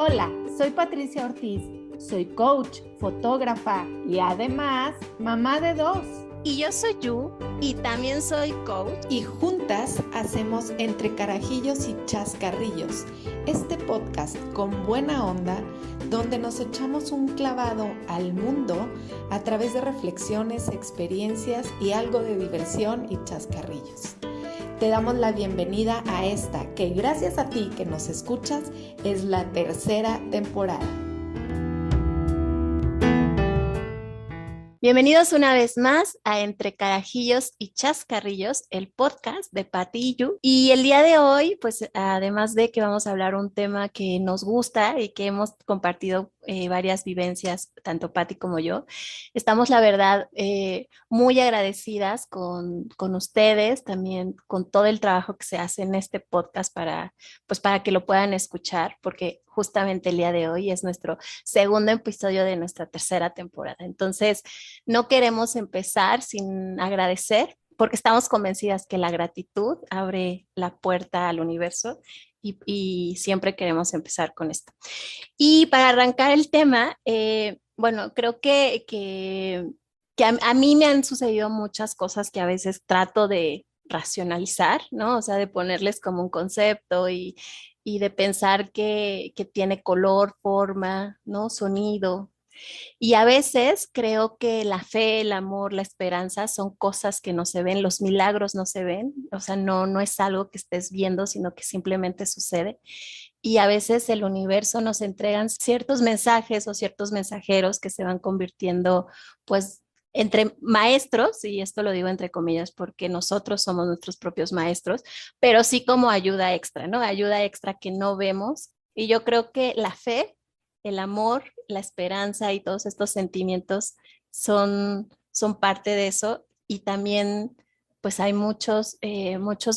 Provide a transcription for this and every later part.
Hola, soy Patricia Ortiz, soy coach, fotógrafa y además mamá de 2. Y yo soy Yu y también soy coach. Y juntas hacemos Entre Carajillos y Chascarrillos, este podcast con buena onda donde nos echamos un clavado al mundo a través de reflexiones, experiencias y algo de diversión y chascarrillos. Te damos la bienvenida a esta, que gracias a ti que nos escuchas, es la tercera temporada. Bienvenidos una vez más a Entre Carajillos y Chascarrillos, el podcast de Pati y Yu. Y el día de hoy, pues además de que vamos a hablar un tema que nos gusta y que hemos compartido varias vivencias, tanto Pati como yo, estamos la verdad muy agradecidas con ustedes, también con todo el trabajo que se hace en este podcast para que lo puedan escuchar, porque justamente el día de hoy es nuestro segundo episodio de nuestra tercera temporada. Entonces, no queremos empezar sin agradecer, porque estamos convencidas que la gratitud abre la puerta al universo y siempre queremos empezar con esto. Y para arrancar el tema, bueno, creo que a mí me han sucedido muchas cosas que a veces trato de racionalizar, ¿no? O sea, de ponerles como un concepto y de pensar que tiene color, forma, ¿no? Sonido. Y a veces creo que la fe, el amor, la esperanza son cosas que no se ven, los milagros no se ven, o sea, no es algo que estés viendo, sino que simplemente sucede. Y a veces el universo nos entregan ciertos mensajes o ciertos mensajeros que se van convirtiendo, pues, entre maestros, y esto lo digo entre comillas porque nosotros somos nuestros propios maestros, pero sí como ayuda extra, ¿no? Ayuda extra que no vemos. Y yo creo que la fe, el amor, la esperanza y todos estos sentimientos son parte de eso. Y también pues hay muchos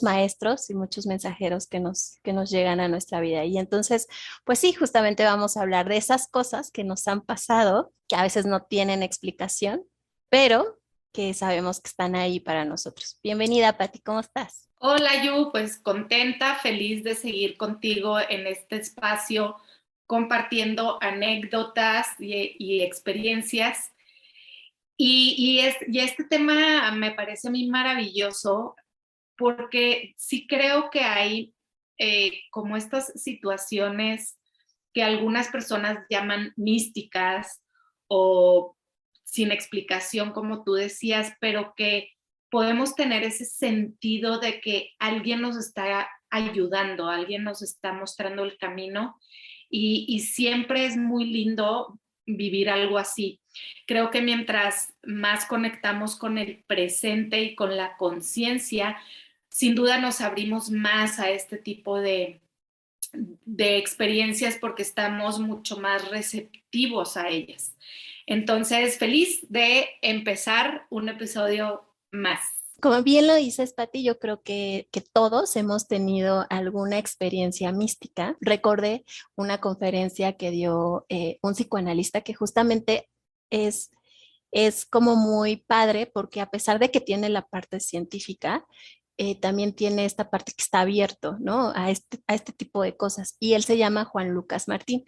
maestros y muchos mensajeros que nos llegan a nuestra vida. Y entonces, pues sí, justamente vamos a hablar de esas cosas que nos han pasado, que a veces no tienen explicación, pero que sabemos que están ahí para nosotros. Bienvenida, Pati, ¿cómo estás? Hola Yu, pues contenta, feliz de seguir contigo en este espacio compartiendo anécdotas y experiencias. Y este tema me parece a mí maravilloso porque sí creo que hay como estas situaciones que algunas personas llaman místicas o sin explicación, como tú decías, pero que podemos tener ese sentido de que alguien nos está ayudando, alguien nos está mostrando el camino y siempre es muy lindo vivir algo así. Creo que mientras más conectamos con el presente y con la conciencia, sin duda nos abrimos más a este tipo de experiencias porque estamos mucho más receptivos a ellas. Entonces, feliz de empezar un episodio más. Como bien lo dices, Pati, yo creo que todos hemos tenido alguna experiencia mística. Recordé una conferencia que dio un psicoanalista que justamente es, es como muy padre porque a pesar de que tiene la parte científica, también tiene esta parte que está abierto, ¿no? A este tipo de cosas. Y él se llama Juan Lucas Martín.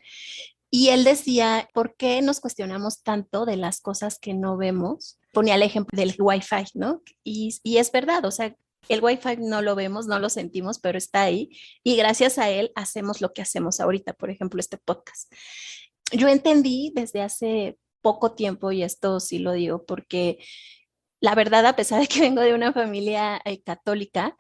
Y él decía, ¿por qué nos cuestionamos tanto de las cosas que no vemos? Ponía el ejemplo del Wi-Fi, ¿no? Y es verdad, o sea, el Wi-Fi no lo vemos, no lo sentimos, pero está ahí. Y gracias a él hacemos lo que hacemos ahorita, por ejemplo, este podcast. Yo entendí desde hace poco tiempo, y esto sí lo digo, porque la verdad, a pesar de que vengo de una familia católica,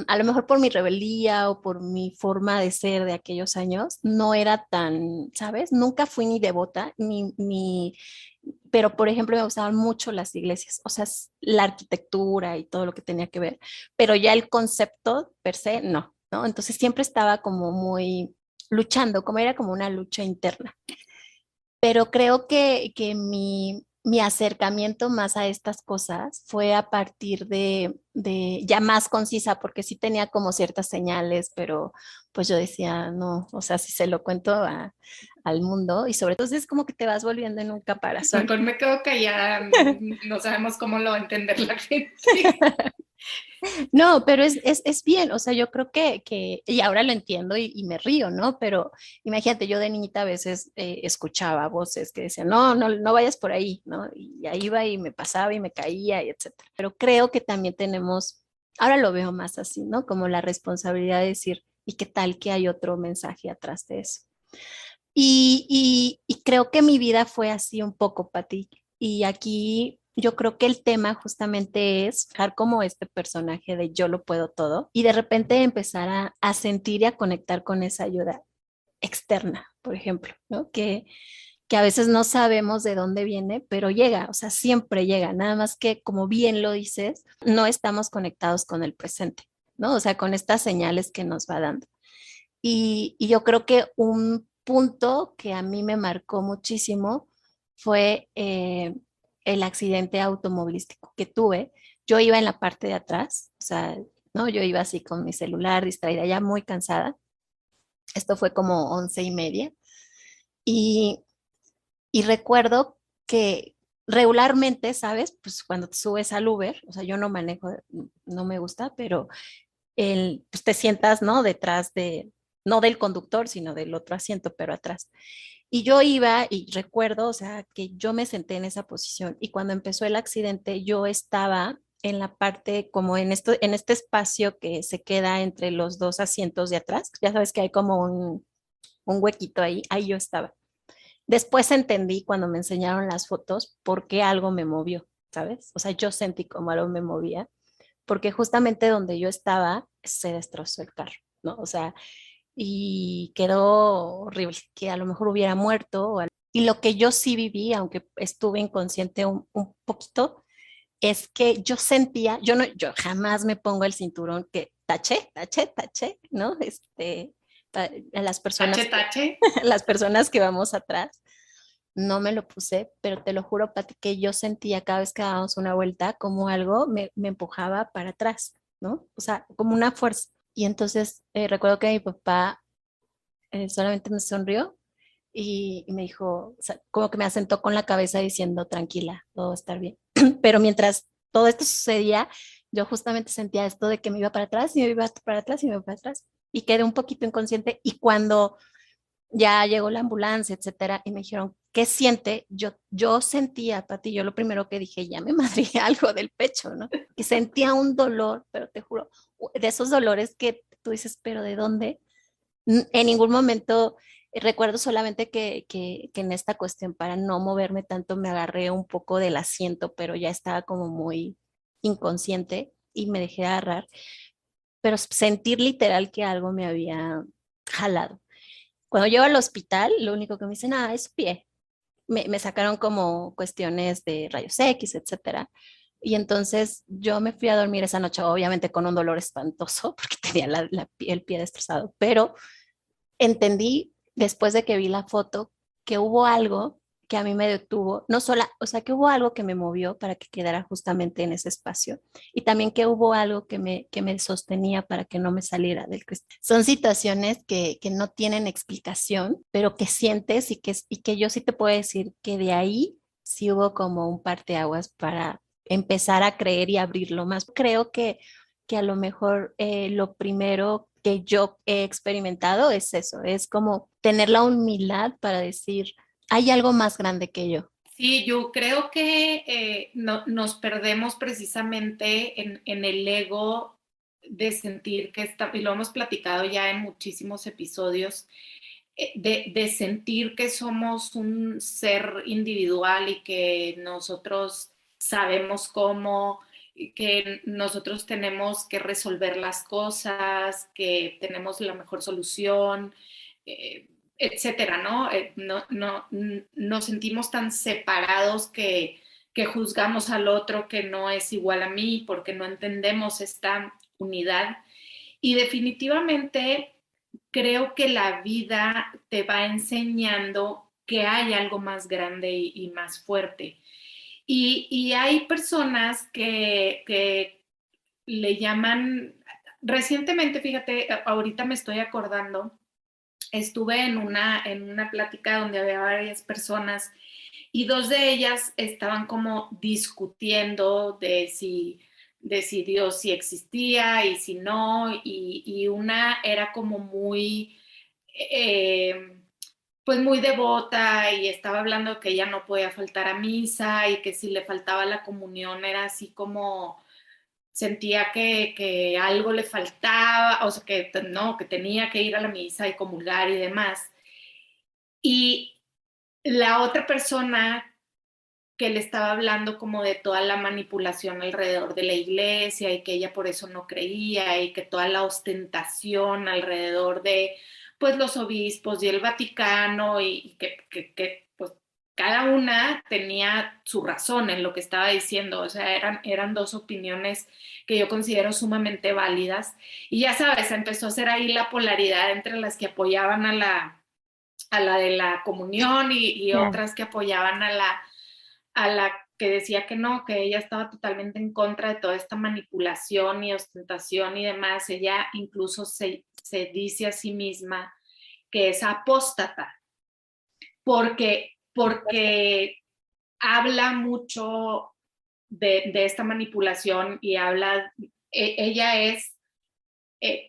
a lo mejor por mi rebeldía o por mi forma de ser de aquellos años, no era tan, ¿sabes? Nunca fui ni devota, pero por ejemplo me gustaban mucho las iglesias, o sea, la arquitectura y todo lo que tenía que ver, pero ya el concepto per se, no, ¿no? Entonces siempre estaba como muy luchando, como era como una lucha interna. Pero creo que mi acercamiento más a estas cosas fue a partir de ya más concisa, porque sí tenía como ciertas señales, pero pues yo decía, no, o sea, si se lo cuento al mundo y sobre todo es como que te vas volviendo en un caparazón. Mejor me quedo callada, no sabemos cómo lo va a entender la gente. No, pero es bien, o sea, yo creo y ahora lo entiendo y me río, ¿no? Pero imagínate, yo de niñita a veces escuchaba voces que decían, no, no, no vayas por ahí, ¿no? Y ahí iba y me pasaba y me caía y etcétera. Pero creo que también tenemos, ahora lo veo más así, ¿no? Como la responsabilidad de decir, ¿y qué tal que hay otro mensaje atrás de eso? Y creo que mi vida fue así un poco, Pati. Y aquí yo creo que el tema justamente es dejar como este personaje de yo lo puedo todo y de repente empezar a sentir y a conectar con esa ayuda externa, por ejemplo, ¿no? Que a veces no sabemos de dónde viene, pero llega, o sea, siempre llega, nada más que como bien lo dices, no estamos conectados con el presente, ¿no? O sea, con estas señales que nos va dando. Y yo creo que un punto que a mí me marcó muchísimo fue el accidente automovilístico que tuve. Yo iba en la parte de atrás, o sea, ¿no? Yo iba así con mi celular distraída, ya muy cansada. Esto fue como 11:30. Y, y recuerdo que regularmente, ¿sabes? Pues cuando te subes al Uber, o sea, yo no manejo, no me gusta, pero pues te sientas, ¿no? Detrás no del conductor, sino del otro asiento, pero atrás. Y yo iba y recuerdo, o sea, que yo me senté en esa posición y cuando empezó el accidente yo estaba en la parte como en este espacio que se queda entre los dos asientos de atrás. Ya sabes que hay como un huequito ahí yo estaba. Después entendí cuando me enseñaron las fotos por qué algo me movió, ¿sabes? O sea, yo sentí como algo me movía porque justamente donde yo estaba se destrozó el carro, ¿no? O sea, y quedó horrible, que a lo mejor hubiera muerto. Y lo que yo sí viví, aunque estuve inconsciente un poquito, es que yo sentía, yo no, yo jamás me pongo el cinturón que taché, ¿no? A las Tache, personas tache. las personas que vamos atrás, no me lo puse, pero te lo juro, Pati, que yo sentía cada vez que dábamos una vuelta como algo me empujaba para atrás, ¿no? O sea, como una fuerza. Y entonces recuerdo que mi papá solamente me sonrió y me dijo, o sea, como que me asentó con la cabeza diciendo, tranquila, todo va a estar bien. Pero mientras todo esto sucedía, yo justamente sentía esto de que me iba para atrás y me iba para atrás y me iba para atrás. Y quedé un poquito inconsciente y cuando ya llegó la ambulancia, etcétera, y me dijeron, ¿qué siente? Yo sentía, Pati, yo lo primero que dije, ya me madré algo del pecho, ¿no? Que sentía un dolor, pero te juro, de esos dolores que tú dices, pero ¿de dónde? En ningún momento recuerdo solamente que en esta cuestión, para no moverme tanto, me agarré un poco del asiento, pero ya estaba como muy inconsciente y me dejé agarrar, pero sentir literal que algo me había jalado. Cuando llego al hospital, lo único que me dicen, es su pie. Me sacaron como cuestiones de rayos X, etcétera. Y entonces yo me fui a dormir esa noche, obviamente con un dolor espantoso, porque tenía el pie destrozado, pero entendí después de que vi la foto que hubo algo que a mí me detuvo, no solo, o sea, que hubo algo que me movió para que quedara justamente en ese espacio y también que hubo algo que me sostenía para que no me saliera del cristal. Son situaciones que no tienen explicación, pero que sientes y que yo sí te puedo decir que de ahí sí hubo como un parteaguas para empezar a creer y abrirlo más. Creo que a lo mejor lo primero que yo he experimentado es eso, es como tener la humildad para decir, hay algo más grande que yo. Sí, yo creo que nos perdemos precisamente en el ego de sentir que está, y lo hemos platicado ya en muchísimos episodios, de sentir que somos un ser individual y que nosotros sabemos cómo, que nosotros tenemos que resolver las cosas, que tenemos la mejor solución, etcétera, ¿no? Nos sentimos tan separados que juzgamos al otro que no es igual a mí porque no entendemos esta unidad. Y definitivamente creo que la vida te va enseñando que hay algo más grande y más fuerte. Y hay personas que le llaman, recientemente, fíjate, ahorita me estoy acordando, estuve en una plática donde había varias personas y dos de ellas estaban como discutiendo de si Dios sí existía y si no, y una era como muy, pues muy devota y estaba hablando que ella no podía faltar a misa y que si le faltaba la comunión era así como sentía que algo le faltaba, o sea, que no, que tenía que ir a la misa y comulgar y demás. Y la otra persona que le estaba hablando como de toda la manipulación alrededor de la iglesia y que ella por eso no creía y que toda la ostentación alrededor de pues los obispos y el Vaticano y que pues cada una tenía su razón en lo que estaba diciendo, o sea, eran dos opiniones que yo considero sumamente válidas y ya sabes, empezó a hacer ahí la polaridad entre las que apoyaban a la de la comunión y Ya. otras que apoyaban a la que decía que no, que ella estaba totalmente en contra de toda esta manipulación y ostentación y demás. Ella incluso se dice a sí misma que es apóstata, porque habla mucho de esta manipulación y habla, ella es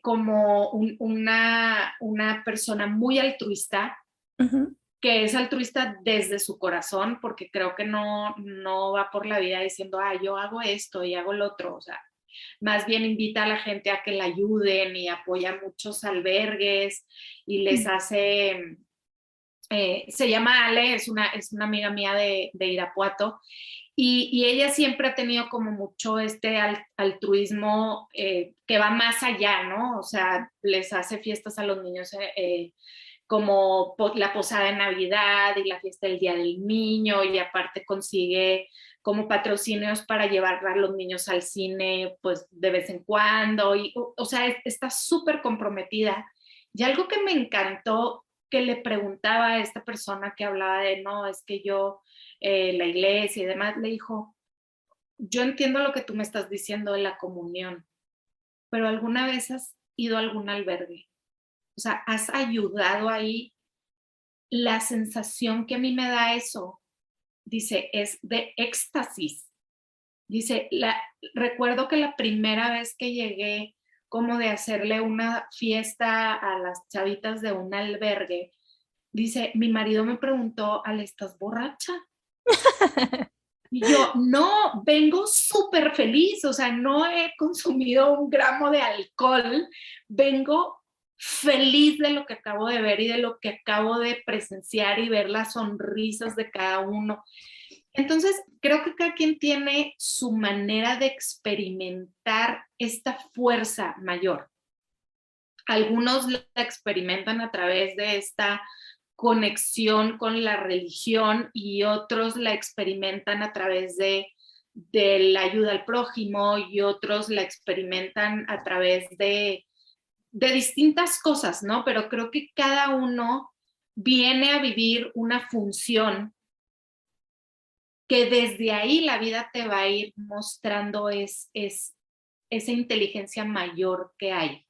como una persona muy altruista, Ujú. que es altruista desde su corazón, porque creo que no va por la vida diciendo, ah, yo hago esto y hago lo otro, o sea, más bien invita a la gente a que la ayuden y apoya muchos albergues y les hace, se llama Ale, es una amiga mía de Irapuato, y ella siempre ha tenido como mucho este altruismo que va más allá, ¿no? O sea, les hace fiestas a los niños como la posada de Navidad y la fiesta del Día del Niño y aparte consigue como patrocinios para llevar a los niños al cine pues de vez en cuando y o sea, está súper comprometida. Y algo que me encantó que le preguntaba a esta persona que hablaba de no, es que yo, la iglesia y demás, le dijo, yo entiendo lo que tú me estás diciendo de la comunión, pero ¿alguna vez has ido a algún albergue? O sea, ¿has ayudado ahí? La sensación que a mí me da eso, dice, es de éxtasis. Dice, recuerdo que la primera vez que llegué como de hacerle una fiesta a las chavitas de un albergue, dice, mi marido me preguntó, ¿Ale, estás borracha? Y yo, no, vengo súper feliz, o sea, no he consumido un gramo de alcohol, vengo feliz de lo que acabo de ver y de lo que acabo de presenciar y ver las sonrisas de cada uno. Entonces, creo que cada quien tiene su manera de experimentar esta fuerza mayor. Algunos la experimentan a través de esta conexión con la religión y otros la experimentan a través de la ayuda al prójimo y otros la experimentan a través de distintas cosas, ¿no? Pero creo que cada uno viene a vivir una función que desde ahí la vida te va a ir mostrando esa inteligencia mayor que hay.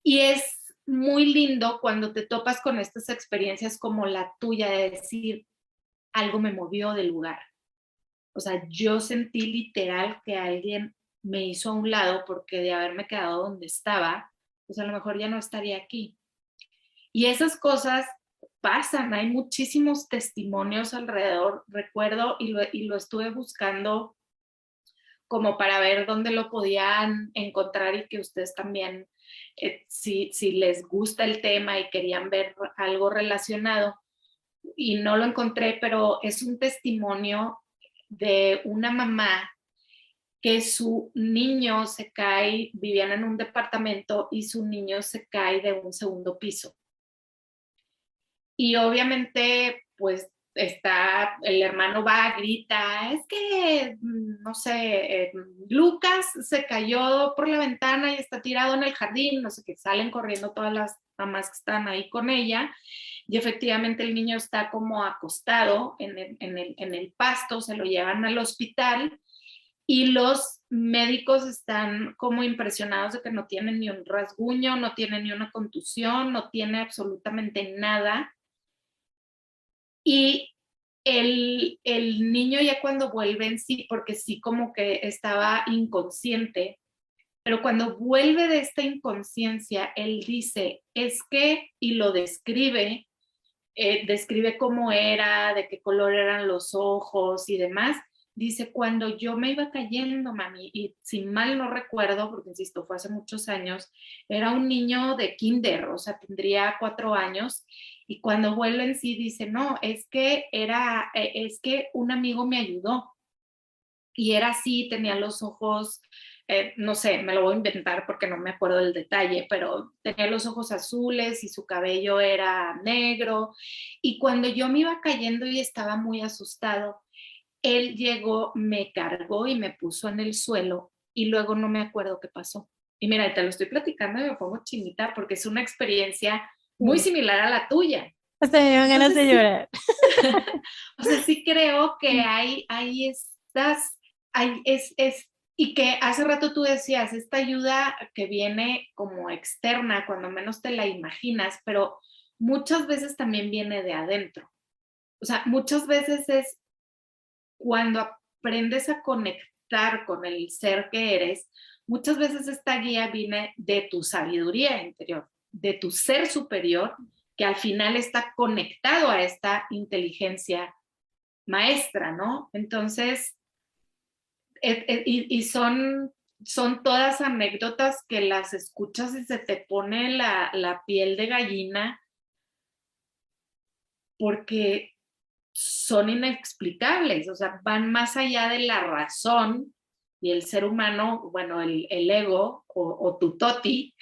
Y es muy lindo cuando te topas con estas experiencias como la tuya de decir, algo me movió del lugar. O sea, yo sentí literal que alguien me hizo a un lado porque de haberme quedado donde estaba, pues a lo mejor ya no estaría aquí. Y esas cosas pasan, hay muchísimos testimonios alrededor, recuerdo, y lo estuve buscando como para ver dónde lo podían encontrar y que ustedes también, si les gusta el tema y querían ver algo relacionado, y no lo encontré, pero es un testimonio de una mamá que su niño se cae, vivían en un departamento y su niño se cae de un segundo piso. Y obviamente, pues está, el hermano va, grita, es que, no sé, Lucas se cayó por la ventana y está tirado en el jardín, no sé qué, salen corriendo todas las mamás que están ahí con ella, y efectivamente el niño está como acostado en el pasto, se lo llevan al hospital, y los médicos están como impresionados de que no tiene ni un rasguño, no tiene ni una contusión, no tiene absolutamente nada. Y el niño ya cuando vuelve en sí, porque sí como que estaba inconsciente, pero cuando vuelve de esta inconsciencia, él dice, es que, y lo describe, describe cómo era, de qué color eran los ojos y demás. Dice, cuando yo me iba cayendo, mami, y si mal no recuerdo, porque insisto, fue hace muchos años, era un niño de kinder, o sea, tendría 4 años, y cuando vuelve en sí dice, no, es que un amigo me ayudó, y era así, tenía los ojos, no sé, me lo voy a inventar porque no me acuerdo del detalle, pero tenía los ojos azules y su cabello era negro. Y cuando yo me iba cayendo y estaba muy asustado, él llegó, me cargó y me puso en el suelo y luego no me acuerdo qué pasó. Y mira, te lo estoy platicando y me pongo chinita porque es una experiencia muy Sí. similar a la tuya. Hasta me dieron ganas de Entonces, sí, llorar. o sea, sí creo que hay estas, y que hace rato tú decías, esta ayuda que viene como externa, cuando menos te la imaginas, pero muchas veces también viene de adentro. O sea, muchas veces es cuando aprendes a conectar con el ser que eres, muchas veces esta guía viene de tu sabiduría interior, de tu ser superior, que al final está conectado a esta inteligencia maestra, ¿no? Entonces, y son todas anécdotas que las escuchas y se te pone la piel de gallina porque son inexplicables, o sea, van más allá de la razón y el ser humano, bueno, el ego o tu toti,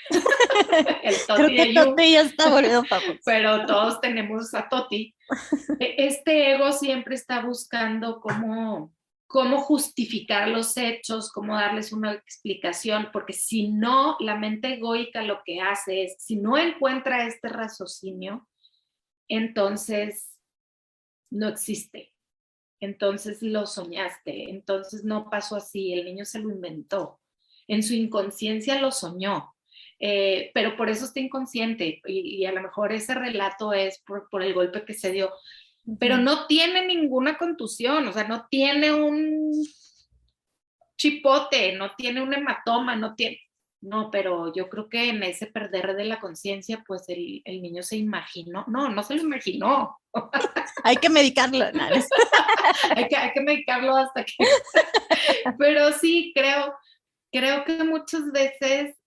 el Creo toti que de You, Tote ya está volviendo famoso. pero todos tenemos a toti. Este ego siempre está buscando cómo justificar los hechos, cómo darles una explicación, porque si no, la mente egoica lo que hace es, si no encuentra este raciocinio, entonces no existe. Entonces lo soñaste, entonces no pasó así, el niño se lo inventó, en su inconsciencia lo soñó, pero por eso está inconsciente y a lo mejor ese relato es por el golpe que se dio, pero Ujú. no tiene ninguna contusión, o sea, no tiene un chipote, no tiene un hematoma, no tiene, no, pero yo creo que en ese perder de la conciencia, pues el niño se imaginó, no se lo imaginó, Hay que medicarlo, ¿no? hay que medicarlo hasta que, pero sí, creo que muchas veces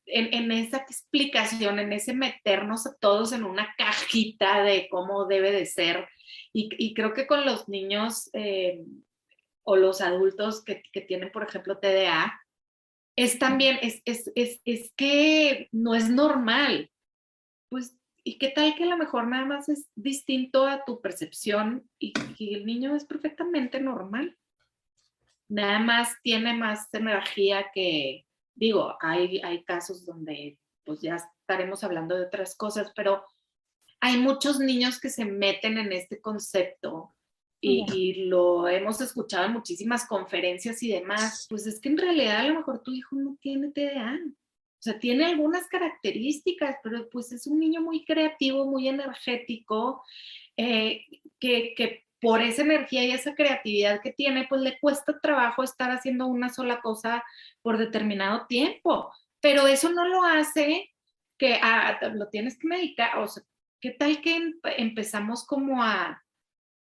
en esa explicación, en ese meternos a todos en una cajita de cómo debe de ser, y creo que con los niños o los adultos que tienen, por ejemplo, TDA, es también, es que no es normal. Pues, ¿y qué tal que a lo mejor nada más es distinto a tu percepción y el niño es perfectamente normal? Nada más tiene más energía que, digo, hay casos donde pues ya estaremos hablando de otras cosas, pero hay muchos niños que se meten en este concepto Ya. y lo hemos escuchado en muchísimas conferencias y demás, pues es que en realidad a lo mejor tu hijo no tiene TDA. O sea, tiene algunas características, pero pues es un niño muy creativo, muy energético, eh, que por esa energía y esa creatividad que tiene, pues le cuesta trabajo estar haciendo una sola cosa por determinado tiempo. Pero eso no lo hace que lo tienes que medicar. O sea, ¿qué tal que empezamos como a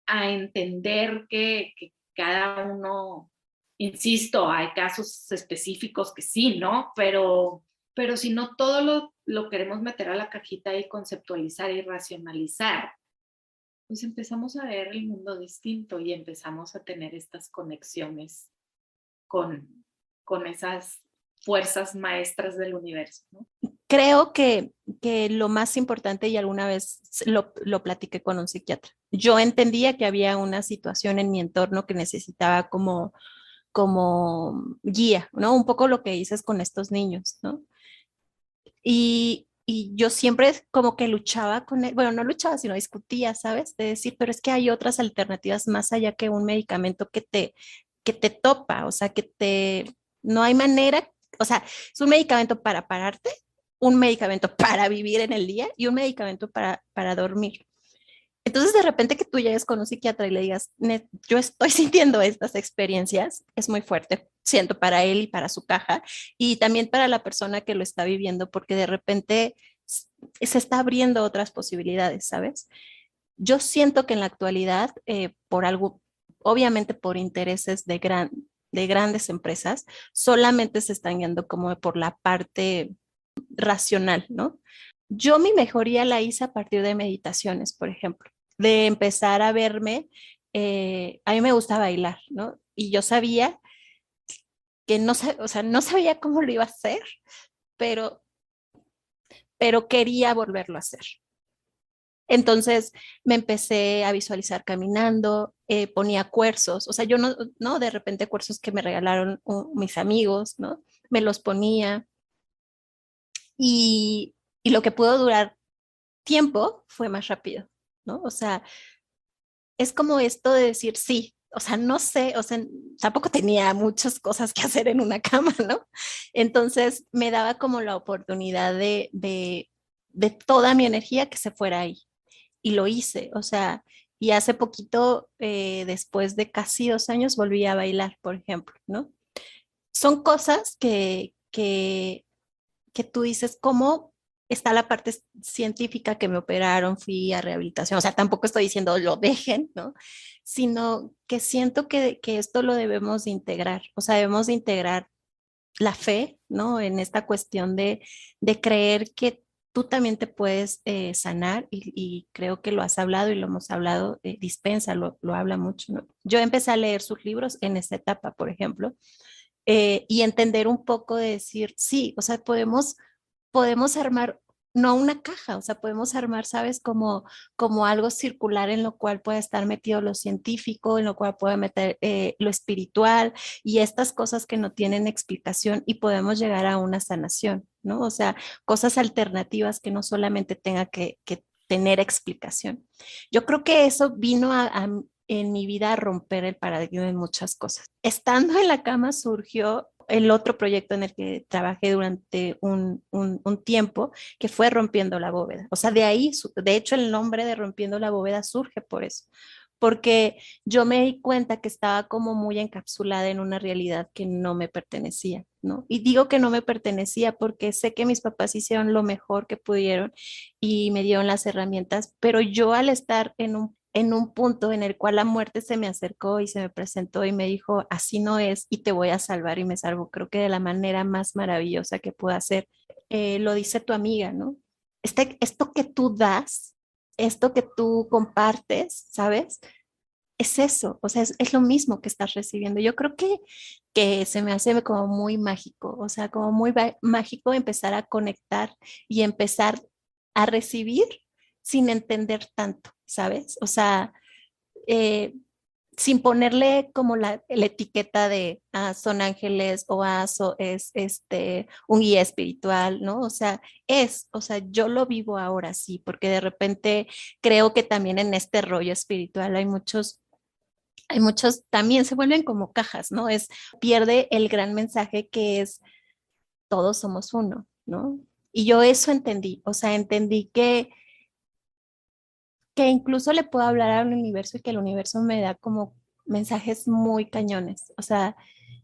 entender que cada uno, insisto, hay casos específicos que sí, ¿no? Pero si no todo lo queremos meter a la cajita y conceptualizar y racionalizar, pues empezamos a ver el mundo distinto y empezamos a tener estas conexiones con, con esas fuerzas maestras del universo, ¿no? Creo que lo más importante, y alguna vez lo platiqué con un psiquiatra, yo entendía que había una situación en mi entorno que necesitaba como guía, ¿no? Un poco lo que dices con estos niños, ¿no? Y yo siempre como que luchaba con él, bueno, no luchaba, sino discutía, ¿sabes? De decir, pero es que hay otras alternativas más allá que un medicamento que te topa, o sea, no hay manera, o sea, es un medicamento para pararte, un medicamento para vivir en el día y un medicamento para dormir. Entonces, de repente que tú llegues con un psiquiatra y le digas, yo estoy sintiendo estas experiencias, es muy fuerte, siento para él y para su caja, y también para la persona que lo está viviendo, porque de repente se está abriendo otras posibilidades, ¿sabes? Yo siento que en la actualidad, por algo, obviamente por intereses de grandes empresas, solamente se están yendo como por la parte racional, ¿no? Yo mi mejoría la hice a partir de meditaciones, por ejemplo, de empezar a verme, a mí me gusta bailar, ¿no? Y yo sabía que no, o sea, no sabía cómo lo iba a hacer, pero, pero quería volverlo a hacer. Entonces me empecé a visualizar caminando, ponía cuerzos, o sea, yo no, de repente cuerzos que me regalaron mis amigos, ¿no? Me los ponía y lo que pudo durar tiempo fue más rápido, ¿no? O sea, es como esto de decir sí, o sea, no sé, o sea, tampoco tenía muchas cosas que hacer en una cama, ¿no? Entonces me daba como la oportunidad de toda mi energía que se fuera ahí. Y lo hice, o sea, y hace poquito, después de casi 2 años, volví a bailar, por ejemplo, ¿no? Son cosas que tú dices, ¿cómo está la parte científica que me operaron, fui a rehabilitación? O sea, tampoco estoy diciendo lo dejen, ¿no? Sino que siento que esto lo debemos de integrar, o sea, debemos de integrar la fe, ¿no? En esta cuestión de creer que tú también te puedes sanar y creo que lo has hablado y lo hemos hablado, Dispensa lo habla mucho, ¿no? Yo empecé a leer sus libros en esta etapa, por ejemplo, y entender un poco de decir, sí, o sea, podemos armar, no una caja, o sea, podemos armar, ¿sabes? Como algo circular en lo cual puede estar metido lo científico, en lo cual puede meter lo espiritual y estas cosas que no tienen explicación y podemos llegar a una sanación, ¿no? O sea, cosas alternativas que no solamente tenga que tener explicación. Yo creo que eso vino en mi vida a romper el paradigma en muchas cosas. Estando en la cama surgió el otro proyecto en el que trabajé durante un tiempo, que fue Rompiendo la Bóveda. O sea, de ahí, de hecho, el nombre de Rompiendo la Bóveda surge por eso, porque yo me di cuenta que estaba como muy encapsulada en una realidad que no me pertenecía, ¿no? Y digo que no me pertenecía porque sé que mis papás hicieron lo mejor que pudieron y me dieron las herramientas, pero yo al estar en un punto en el cual la muerte se me acercó y se me presentó y me dijo, así no es y te voy a salvar y me salvo, creo que de la manera más maravillosa que puedo hacer. Lo dice tu amiga, ¿no? Esto que tú das, esto que tú compartes, ¿sabes? Es eso, o sea, es lo mismo que estás recibiendo. Yo creo que se me hace como muy mágico, o sea, como muy mágico empezar a conectar y empezar a recibir sin entender tanto, ¿sabes? O sea, eh, sin ponerle como la etiqueta de son ángeles o es un guía espiritual, ¿no? O sea, o sea, yo lo vivo ahora sí, porque de repente creo que también en este rollo espiritual hay muchos, también se vuelven como cajas, ¿no? Pierde el gran mensaje que es todos somos uno, ¿no? Y yo eso entendí, o sea, entendí que incluso le puedo hablar al universo y que el universo me da como mensajes muy cañones. O sea,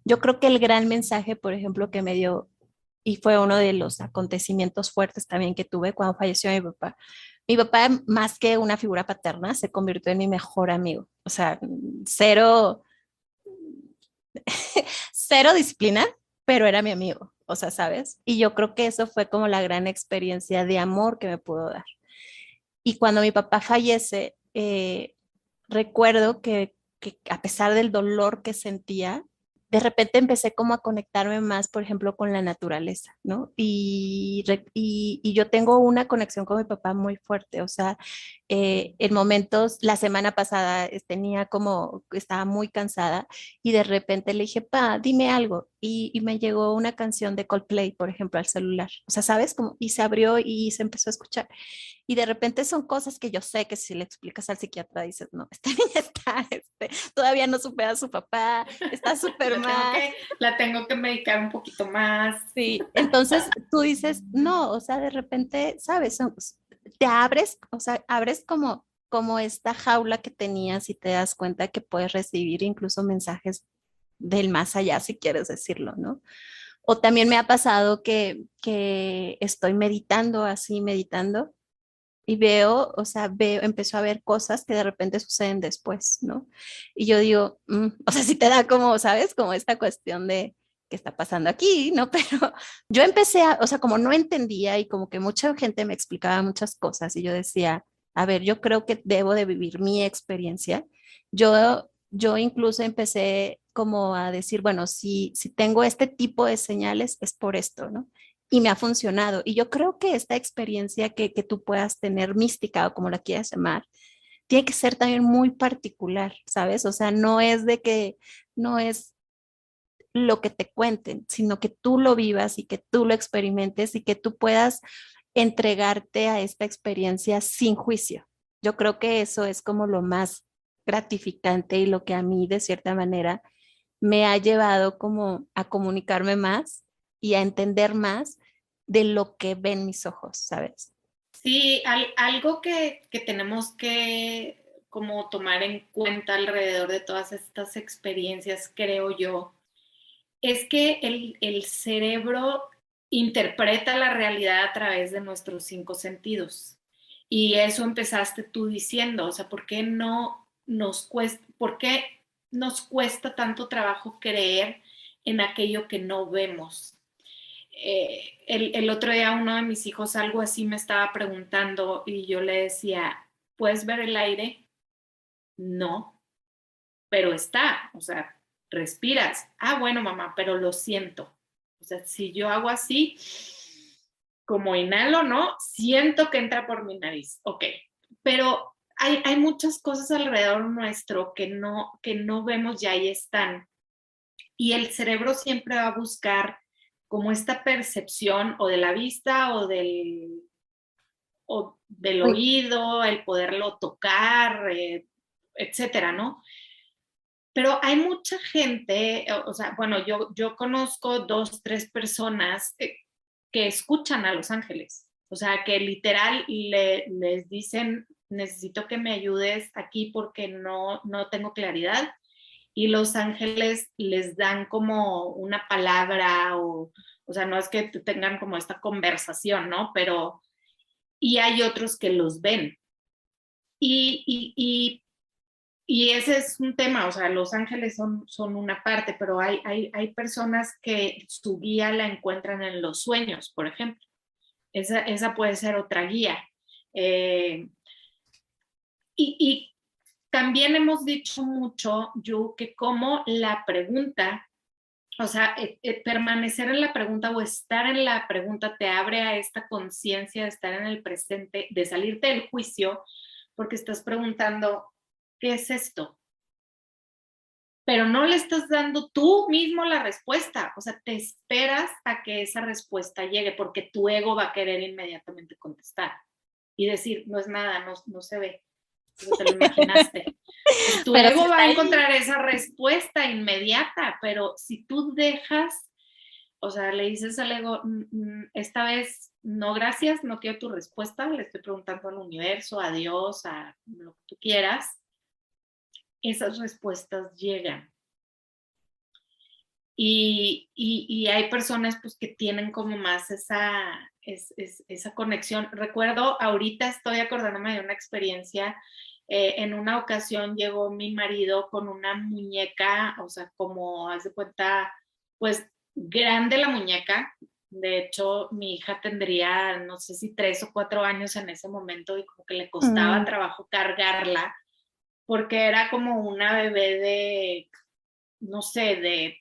yo creo que el gran mensaje, por ejemplo, que me dio, y fue uno de los acontecimientos fuertes también que tuve cuando falleció mi papá. Mi papá, más que una figura paterna, se convirtió en mi mejor amigo. O sea, cero, cero disciplina, pero era mi amigo. O sea, ¿sabes? Y yo creo que eso fue como la gran experiencia de amor que me pudo dar. Y cuando mi papá fallece, recuerdo que a pesar del dolor que sentía, de repente empecé como a conectarme más, por ejemplo, con la naturaleza, ¿no? Y yo tengo una conexión con mi papá muy fuerte, o sea, en momentos, la semana pasada tenía como, estaba muy cansada y de repente le dije, pa, dime algo. Y me llegó una canción de Coldplay, por ejemplo, al celular. O sea, ¿sabes? Como, y se abrió y se empezó a escuchar. Y de repente son cosas que yo sé que si le explicas al psiquiatra dices, no, esta niña está, todavía no supera a su papá, está súper mal. La tengo que medicar un poquito más. Sí, entonces tú dices, no, o sea, de repente, ¿sabes? Te abres, o sea, abres como esta jaula que tenías y te das cuenta que puedes recibir incluso mensajes del más allá, si quieres decirlo, ¿no? O también me ha pasado que estoy meditando así, meditando, y veo, o sea, empiezo a ver cosas que de repente suceden después, ¿no? Y yo digo, o sea, si te da como, ¿sabes? Como esta cuestión de qué está pasando aquí, ¿no? Pero yo empecé o sea, como no entendía y como que mucha gente me explicaba muchas cosas y yo decía, a ver, yo creo que debo de vivir mi experiencia. Yo incluso empecé como a decir, bueno, si tengo este tipo de señales es por esto, ¿no? Y me ha funcionado. Y yo creo que esta experiencia que tú puedas tener mística o como la quieras llamar, tiene que ser también muy particular, ¿sabes? O sea, no es de que, no es lo que te cuenten, sino que tú lo vivas y que tú lo experimentes y que tú puedas entregarte a esta experiencia sin juicio. Yo creo que eso es como lo más gratificante y lo que a mí de cierta manera me ha llevado como a comunicarme más y a entender más de lo que ven mis ojos, ¿sabes? Sí, algo que tenemos que como tomar en cuenta alrededor de todas estas experiencias, creo yo, es que el cerebro interpreta la realidad a través de nuestros cinco sentidos. Y eso empezaste tú diciendo, o sea, ¿por qué no nos cuesta, por qué nos cuesta tanto trabajo creer en aquello que no vemos? El otro día uno de mis hijos algo así me estaba preguntando y yo le decía, ¿puedes ver el aire? No, pero está, o sea, respiras. Ah, bueno, mamá, pero lo siento. O sea, si yo hago así, como inhalo, ¿no? Siento que entra por mi nariz. Ok, pero hay muchas cosas alrededor nuestro que no vemos y ahí están. Y el cerebro siempre va a buscar como esta percepción o de la vista o del Uy, oído, el poderlo tocar, etcétera, ¿no? Pero hay mucha gente, o sea, bueno, yo conozco dos, tres personas que escuchan a los ángeles, o sea, que literal les dicen, necesito que me ayudes aquí porque no tengo claridad, y los ángeles les dan como una palabra o sea, no es que tengan como esta conversación, ¿no? Pero, y hay otros que los ven. Y, y, y y ese es un tema, o sea, los ángeles son una parte, pero hay personas que su guía la encuentran en los sueños, por ejemplo. Esa puede ser otra guía. Eh, y también hemos dicho mucho, Yu, que como la pregunta, o sea, permanecer en la pregunta o estar en la pregunta te abre a esta conciencia de estar en el presente, de salirte del juicio, porque estás preguntando, ¿qué es esto? Pero no le estás dando tú mismo la respuesta, o sea, te esperas a que esa respuesta llegue porque tu ego va a querer inmediatamente contestar y decir, no es nada, no se ve, eso te lo imaginaste. Entonces, tu pero sí ego va está a ahí. encontrar esa respuesta inmediata, pero si tú dejas, o sea, le dices al ego, esta vez no gracias, no quiero tu respuesta, le estoy preguntando al universo, a Dios, a lo que tú quieras, esas respuestas llegan. Y hay personas pues que tienen como más esa conexión. Recuerdo, ahorita estoy acordándome de una experiencia, en una ocasión llegó mi marido con una muñeca, o sea, como hace cuenta, pues grande la muñeca. De hecho, mi hija tendría, no sé si 3 o 4 años en ese momento y como que le costaba Mm, trabajo cargarla porque era como una bebé de, no sé, de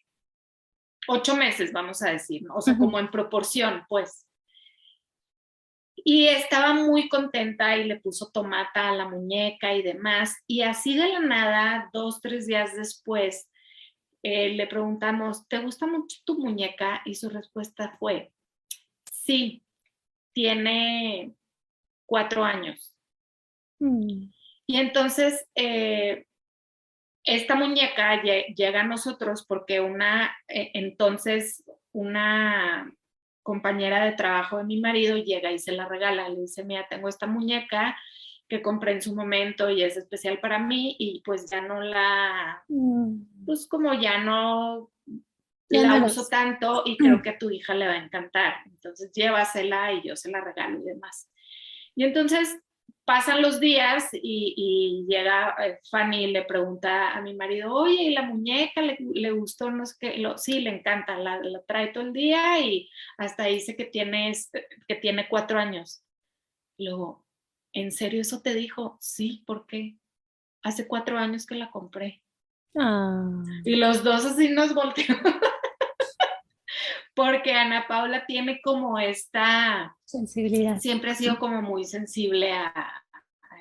8 meses, vamos a decir, ¿no? O sea, como en proporción, pues. Y estaba muy contenta y le puso tomata a la muñeca y demás. Y así de la nada, 2, 3 días después, le preguntamos, ¿te gusta mucho tu muñeca? Y su respuesta fue, sí, tiene 4 años. Y entonces, esta muñeca llega a nosotros porque entonces una compañera de trabajo de mi marido llega y se la regala. Le dice, mira, tengo esta muñeca que compré en su momento y es especial para mí y pues ya no pues como ya no Ya no la uso los... tanto y creo que a tu hija le va a encantar. Entonces llévasela y yo se la regalo y demás. Y entonces pasan los días y llega Fanny y le pregunta a mi marido, oye, ¿y la muñeca le gustó? No sé qué. Sí, le encanta, la trae todo el día y hasta dice que tiene 4 años. Luego, ¿en serio eso te dijo? Sí, ¿por qué? Hace 4 años que la compré. Ah, Y los dos así nos volteamos porque Ana Paula tiene como sensibilidad. siempre ha sido como muy sensible a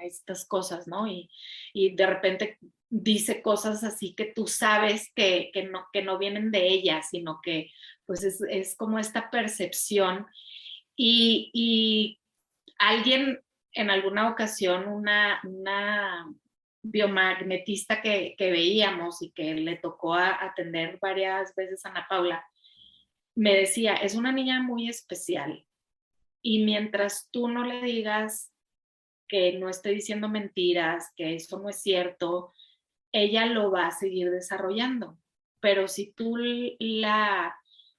estas cosas, ¿no? Y de repente dice cosas así que tú sabes que no vienen de ella, sino que pues es como esta percepción. Y alguien en alguna ocasión, una biomagnetista que veíamos y que le tocó atender varias veces a Ana Paula, me decía, es una niña muy especial y mientras tú no le digas que no esté diciendo mentiras, que eso no es cierto, ella lo va a seguir desarrollando. Pero si tú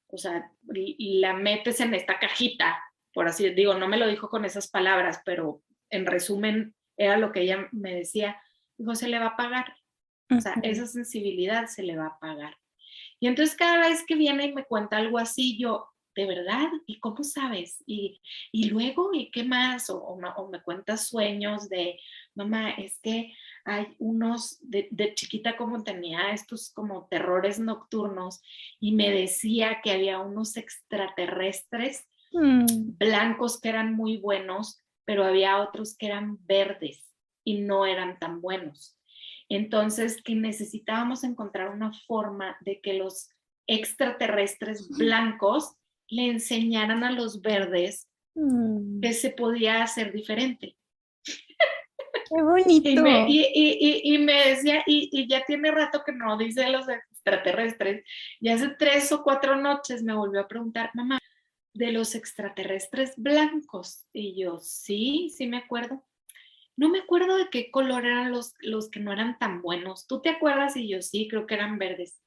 o sea, la metes en esta cajita, por así digo, no me lo dijo con esas palabras, pero en resumen era lo que ella me decía, dijo, se le va a pagar. O sea, esa sensibilidad se le va a pagar. Y entonces cada vez que viene y me cuenta algo así, yo, ¿de verdad? ¿Y cómo sabes? Y luego, ¿y qué más? O me cuentas sueños de, mamá, es que hay unos, de chiquita como tenía estos como terrores nocturnos y me decía que había unos extraterrestres blancos que eran muy buenos, pero había otros que eran verdes y no eran tan buenos. Entonces, que necesitábamos encontrar una forma de que los extraterrestres blancos le enseñaran a los verdes que se podía hacer diferente. Qué bonito. Y me decía, y ya tiene rato que no dice los extraterrestres, y hace 3 o 4 noches me volvió a preguntar, mamá, de los extraterrestres blancos. Y yo, sí, sí me acuerdo. No me acuerdo de qué color eran los que no eran tan buenos. ¿Tú te acuerdas? Y yo sí, creo que eran verdes.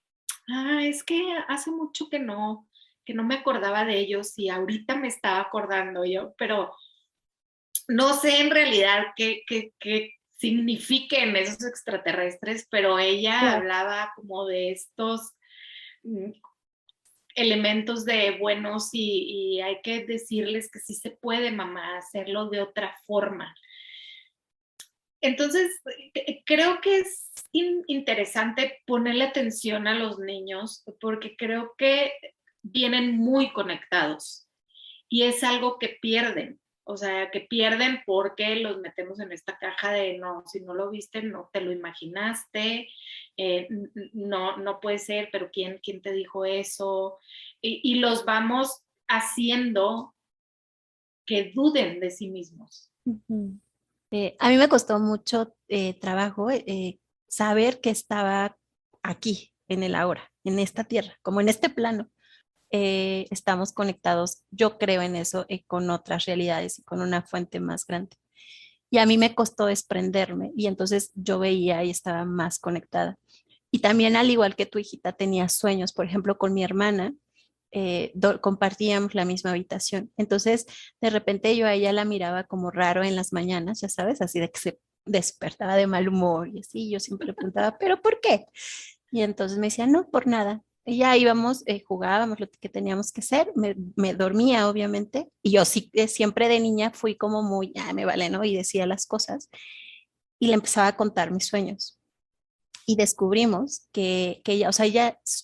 Ah, es que hace mucho que no me acordaba de ellos y ahorita me estaba acordando yo, pero no sé en realidad qué signifiquen esos extraterrestres, pero ella Claro. hablaba como de estos mm, elementos de buenos y hay que decirles que sí se puede, mamá, hacerlo de otra forma. Entonces, creo que es interesante ponerle atención a los niños porque creo que vienen muy conectados y es algo que pierden. O sea, que pierden porque los metemos en esta caja de no, si no lo viste, no te lo imaginaste, no, no puede ser, pero ¿quién te dijo eso? Y los vamos haciendo que duden de sí mismos. A mí me costó mucho trabajo saber que estaba aquí, en el ahora, en esta tierra, como en este plano. Estamos conectados, yo creo en eso, con otras realidades y con una fuente más grande. Y a mí me costó desprenderme y entonces yo veía y estaba más conectada. Y también al igual que tu hijita tenía sueños, por ejemplo, con mi hermana, compartíamos la misma habitación. Entonces, de repente yo a ella la miraba como raro en las mañanas, ya sabes, así de que se despertaba de mal humor y así. Yo siempre le preguntaba, ¿pero por qué? Y entonces me decía, no, por nada. Y ya íbamos, jugábamos lo que teníamos que hacer, me dormía obviamente, y yo sí, siempre de niña fui como muy, me vale, ¿no? Y decía las cosas, y le empezaba a contar mis sueños. y descubrimos que ella, o sea,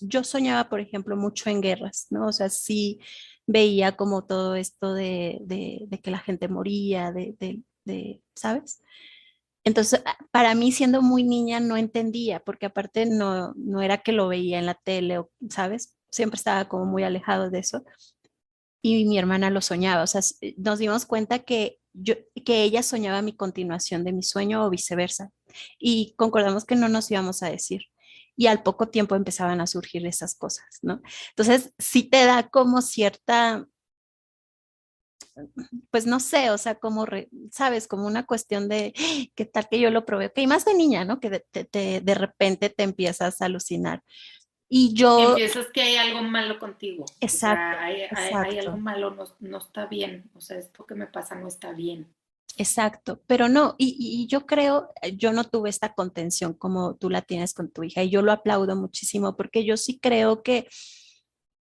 yo soñaba, por ejemplo, mucho en guerras, ¿no? O sea, sí veía como todo esto de que la gente moría, ¿sabes? Entonces, para mí siendo muy niña no entendía, porque aparte no era que lo veía en la tele, ¿sabes? Siempre estaba como muy alejado de eso y mi hermana lo soñaba. O sea, nos dimos cuenta que ella soñaba mi continuación de mi sueño o viceversa. Y concordamos que no nos íbamos a decir. Y al poco tiempo empezaban a surgir esas cosas, ¿no? Entonces, sí te da como cierta, pues no sé, o sea, como, sabes, como una cuestión de, ¿qué tal que yo lo probé? Que y más de niña, ¿no? Que de repente te empiezas a alucinar. Y Que yo, empiezas que hay algo malo contigo, o exacto, sea, hay algo exacto. malo, no está bien, o sea, esto que me pasa no está bien. Exacto, pero no, y yo creo, yo no tuve esta contención como tú la tienes con tu hija y yo lo aplaudo muchísimo porque yo sí creo que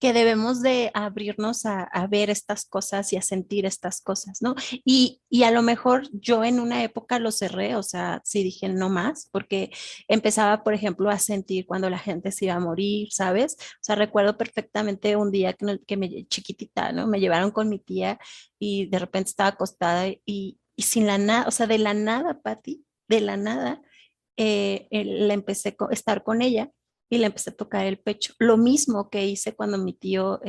debemos de abrirnos a ver estas cosas y a sentir estas cosas, ¿no? Y a lo mejor yo en una época lo cerré, o sea, sí dije no más, porque empezaba, por ejemplo, a sentir cuando la gente se iba a morir, ¿sabes? O sea, recuerdo perfectamente un día que chiquitita, ¿no? Me llevaron con mi tía y de repente estaba acostada y sin la nada, o sea, de la nada, Patti, de la nada, la empecé a estar con ella y le empecé a tocar el pecho. Lo mismo que hice cuando mi tío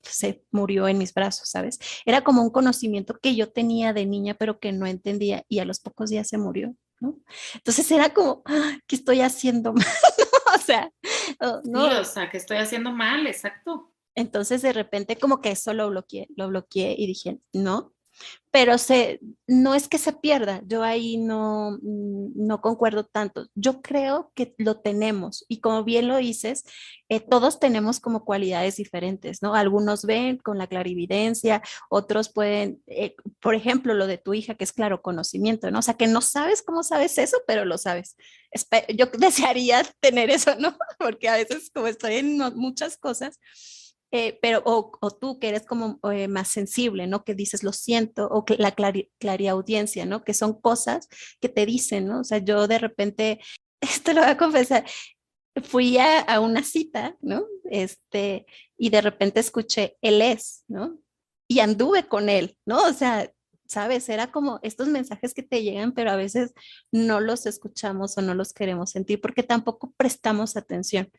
se murió en mis brazos, ¿sabes? Era como un conocimiento que yo tenía de niña, pero que no entendía y a los pocos días se murió, ¿no? Entonces era como, "Ah, ¿qué estoy haciendo mal?" O sea, oh, Sí, no. o sea, que estoy haciendo mal, exacto. Entonces de repente como que eso lo bloqueé y dije, no, pero no es que se pierda, yo ahí no concuerdo tanto. Yo creo que lo tenemos y como bien lo dices, todos tenemos como cualidades diferentes, ¿no? Algunos ven con la clarividencia, otros pueden, por ejemplo, lo de tu hija, que es claro conocimiento, ¿no? O sea, que no sabes cómo sabes eso, pero lo sabes. Yo desearía tener eso, ¿no? Porque a veces como estoy en muchas cosas pero o tú que eres como más sensible, ¿no? Que dices lo siento, o que la clariaudiencia, ¿no? Que son cosas que te dicen, ¿no? O sea, yo de repente, esto lo voy a confesar, fui a una cita, ¿no? Y de repente escuché, él es, ¿no? Y anduve con él, ¿no? O sea, sabes, era como estos mensajes que te llegan, pero a veces no los escuchamos o no los queremos sentir porque tampoco prestamos atención.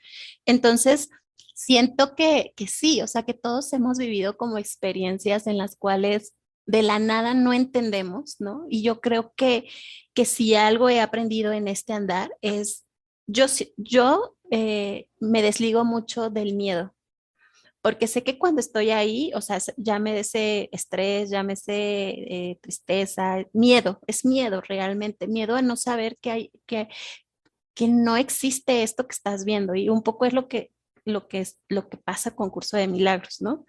Entonces, siento que sí, o sea, que todos hemos vivido como experiencias en las cuales de la nada no entendemos, ¿no? Y yo creo que si algo he aprendido en este andar es yo me desligo mucho del miedo, porque sé que cuando estoy ahí, o sea, llámese estrés, llámese tristeza, miedo, es miedo realmente, miedo a no saber que no existe esto que estás viendo y un poco es lo que pasa con Curso de Milagros, ¿no?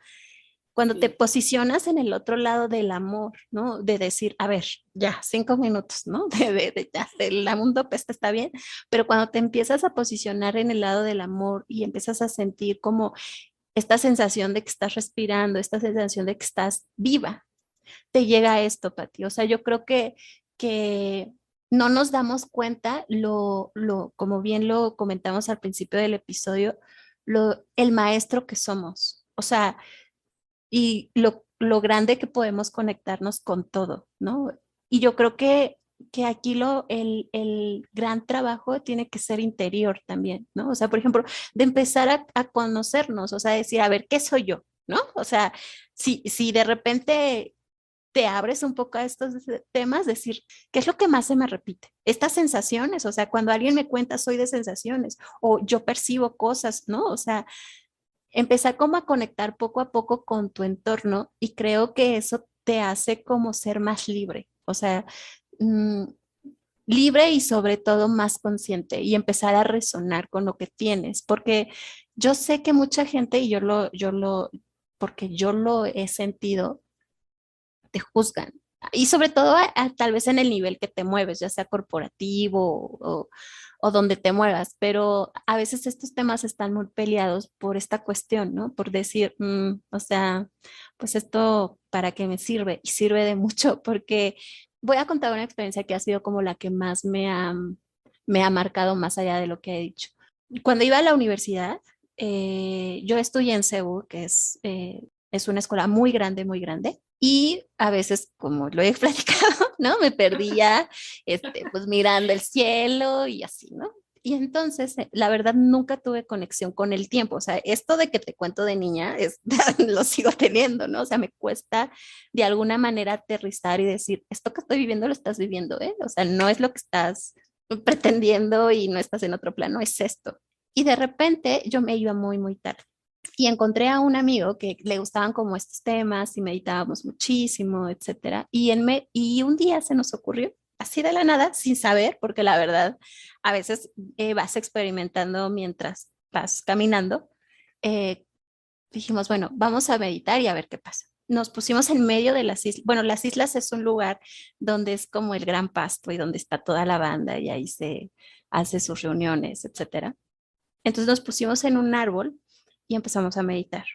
Cuando te Sí. posicionas en el otro lado del amor, ¿no? De decir, a ver, ya, 5 minutos, ¿no? Ya, el mundo pesta está bien, pero cuando te empiezas a posicionar en el lado del amor y empiezas a sentir como esta sensación de que estás respirando, esta sensación de que estás viva, te llega esto, Pati. O sea, yo creo que no nos damos cuenta, como bien lo comentamos al principio del episodio, el maestro que somos. O sea, y lo grande que podemos conectarnos con todo, ¿no? Y yo creo que aquí el gran trabajo tiene que ser interior también, ¿no? O sea, por ejemplo, de empezar a conocernos, o sea, decir, a ver, ¿qué soy yo? ¿No? O sea, si de repente te abres un poco a estos temas, decir, ¿qué es lo que más se me repite? Estas sensaciones, o sea, cuando alguien me cuenta, soy de sensaciones, o yo percibo cosas, ¿no? O sea, empezar como a conectar poco a poco con tu entorno y creo que eso te hace como ser más libre, o sea, mm, libre y sobre todo más consciente y empezar a resonar con lo que tienes, porque yo sé que mucha gente, y porque yo lo he sentido, te juzgan. Y sobre todo tal vez en el nivel que te mueves, ya sea corporativo o donde te muevas, pero a veces estos temas están muy peleados por esta cuestión, ¿no? Por decir, o sea, pues esto para qué me sirve y sirve de mucho porque voy a contar una experiencia que ha sido como la que más me ha marcado más allá de lo que he dicho. Cuando iba a la universidad, yo estudié en CEU, que es una escuela muy grande, y a veces, como lo he platicado, ¿no? Me perdía, pues mirando el cielo y así, ¿no? Y entonces, la verdad, nunca tuve conexión con el tiempo. O sea, esto de que te cuento de niña, lo sigo teniendo, ¿no? O sea, me cuesta de alguna manera aterrizar y decir, esto que estoy viviendo lo estás viviendo, ¿eh? O sea, no es lo que estás pretendiendo y no estás en otro plano, es esto. Y de repente yo me iba muy tarde y encontré a un amigo que le gustaban como estos temas y meditábamos muchísimo, etcétera. Y un día se nos ocurrió, así de la nada, sin saber, porque la verdad, a veces vas experimentando mientras vas caminando. eh, Dijimos, bueno, vamos a meditar y a ver qué pasa. Nos pusimos en medio de las islas. Bueno, las islas es un lugar donde es como el gran pasto y donde está toda la banda y ahí se hace sus reuniones, etcétera. Entonces nos pusimos en un árbol y empezamos a meditar.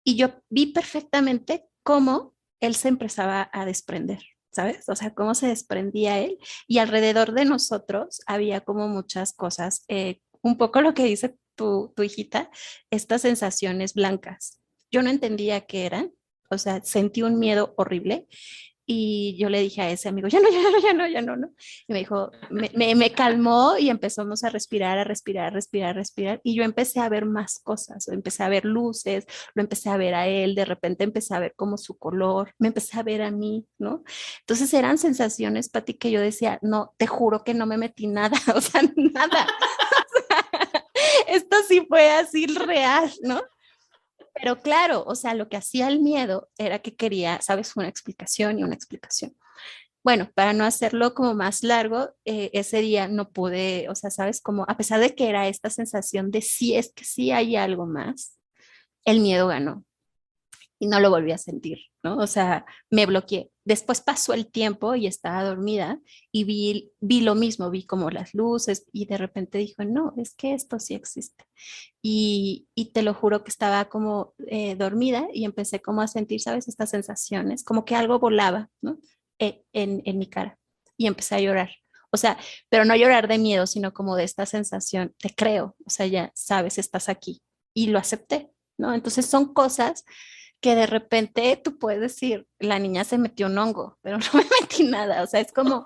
Y yo vi perfectamente cómo él se empezaba a desprender, ¿sabes? O sea, cómo se desprendía él y alrededor de nosotros había como muchas cosas, un poco lo que dice tu hijita, estas sensaciones blancas. Yo no entendía qué eran, o sea, sentí un miedo horrible y yo le dije a ese amigo, ya no, ya no, ya no, ya no, no. Y me dijo, me calmó y empezamos a respirar, a respirar, a respirar, a respirar. Y yo empecé a ver más cosas, empecé a ver luces, lo empecé a ver a él, de repente empecé a ver como su color, me empecé a ver a mí, ¿no? Entonces eran sensaciones, Pati, que yo decía, no, te juro que no me metí nada, o sea, nada. Esto sí fue así real, ¿no? Pero claro, o sea, lo que hacía el miedo era que quería, sabes, una explicación y una explicación. Bueno, para no hacerlo como más largo, ese día no pude, o sea, sabes, como a pesar de que era esta sensación de sí, es que sí hay algo más, el miedo ganó y no lo volví a sentir, ¿no? O sea, me bloqueé. Después pasó el tiempo y estaba dormida y vi lo mismo, vi como las luces y de repente dijo, no, es que esto sí existe. Y te lo juro que estaba como dormida y empecé como a sentir, ¿sabes? Estas sensaciones, como que algo volaba, ¿no? En mi cara y empecé a llorar. O sea, pero no llorar de miedo, sino como de esta sensación, te creo, o sea, ya sabes, estás aquí y lo acepté, ¿no? Entonces son cosas que de repente tú puedes decir, la niña se metió un hongo, pero no me metí nada, o sea, es como,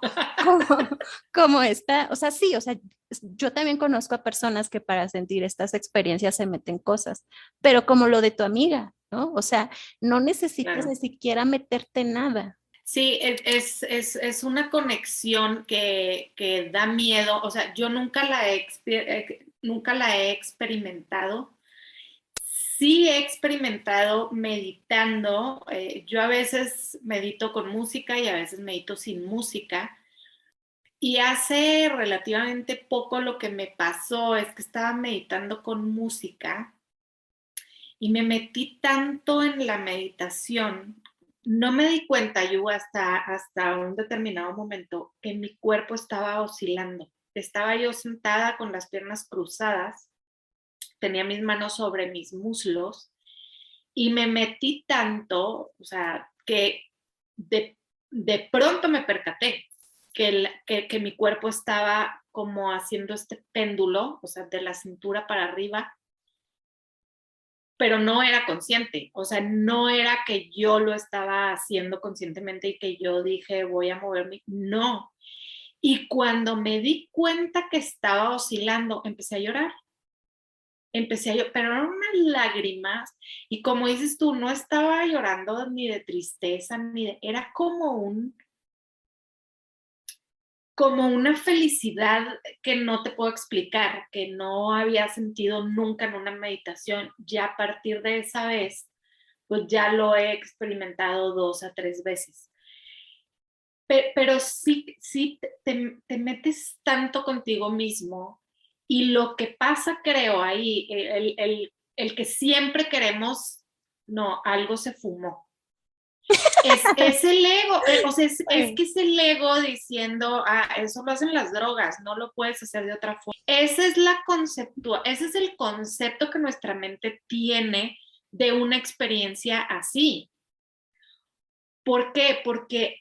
como esta, o sea, sí, o sea, yo también conozco a personas que para sentir estas experiencias se meten cosas, pero como lo de tu amiga, ¿no? O sea, no necesitas Claro. ni siquiera meterte nada. Sí, es una conexión que da miedo. O sea, yo nunca la he experimentado. Sí he experimentado meditando. Yo a veces medito con música y a veces medito sin música. Y hace relativamente poco lo que me pasó es que estaba meditando con música y me metí tanto en la meditación, no me di cuenta yo hasta un determinado momento que mi cuerpo estaba oscilando. Estaba yo sentada con las piernas cruzadas, tenía mis manos sobre mis muslos y me metí tanto, o sea, que de pronto me percaté que mi cuerpo estaba como haciendo este péndulo, o sea, de la cintura para arriba, pero no era consciente, o sea, no era que yo lo estaba haciendo conscientemente y que yo dije voy a moverme, no. Y cuando me di cuenta que estaba oscilando, empecé a llorar, pero eran unas lágrimas y como dices tú, no estaba llorando ni de tristeza, era como una felicidad que no te puedo explicar, que no había sentido nunca en una meditación. Ya a partir de esa vez, pues ya lo he experimentado 2 a 3 veces. Pero sí te metes tanto contigo mismo y lo que pasa, creo, ahí, el que siempre queremos, no, algo se fumó. Es el ego, o sea, es Sí. que es el ego diciendo, eso lo hacen las drogas, no lo puedes hacer de otra forma. Ese es el concepto que nuestra mente tiene de una experiencia así. ¿Por qué? Porque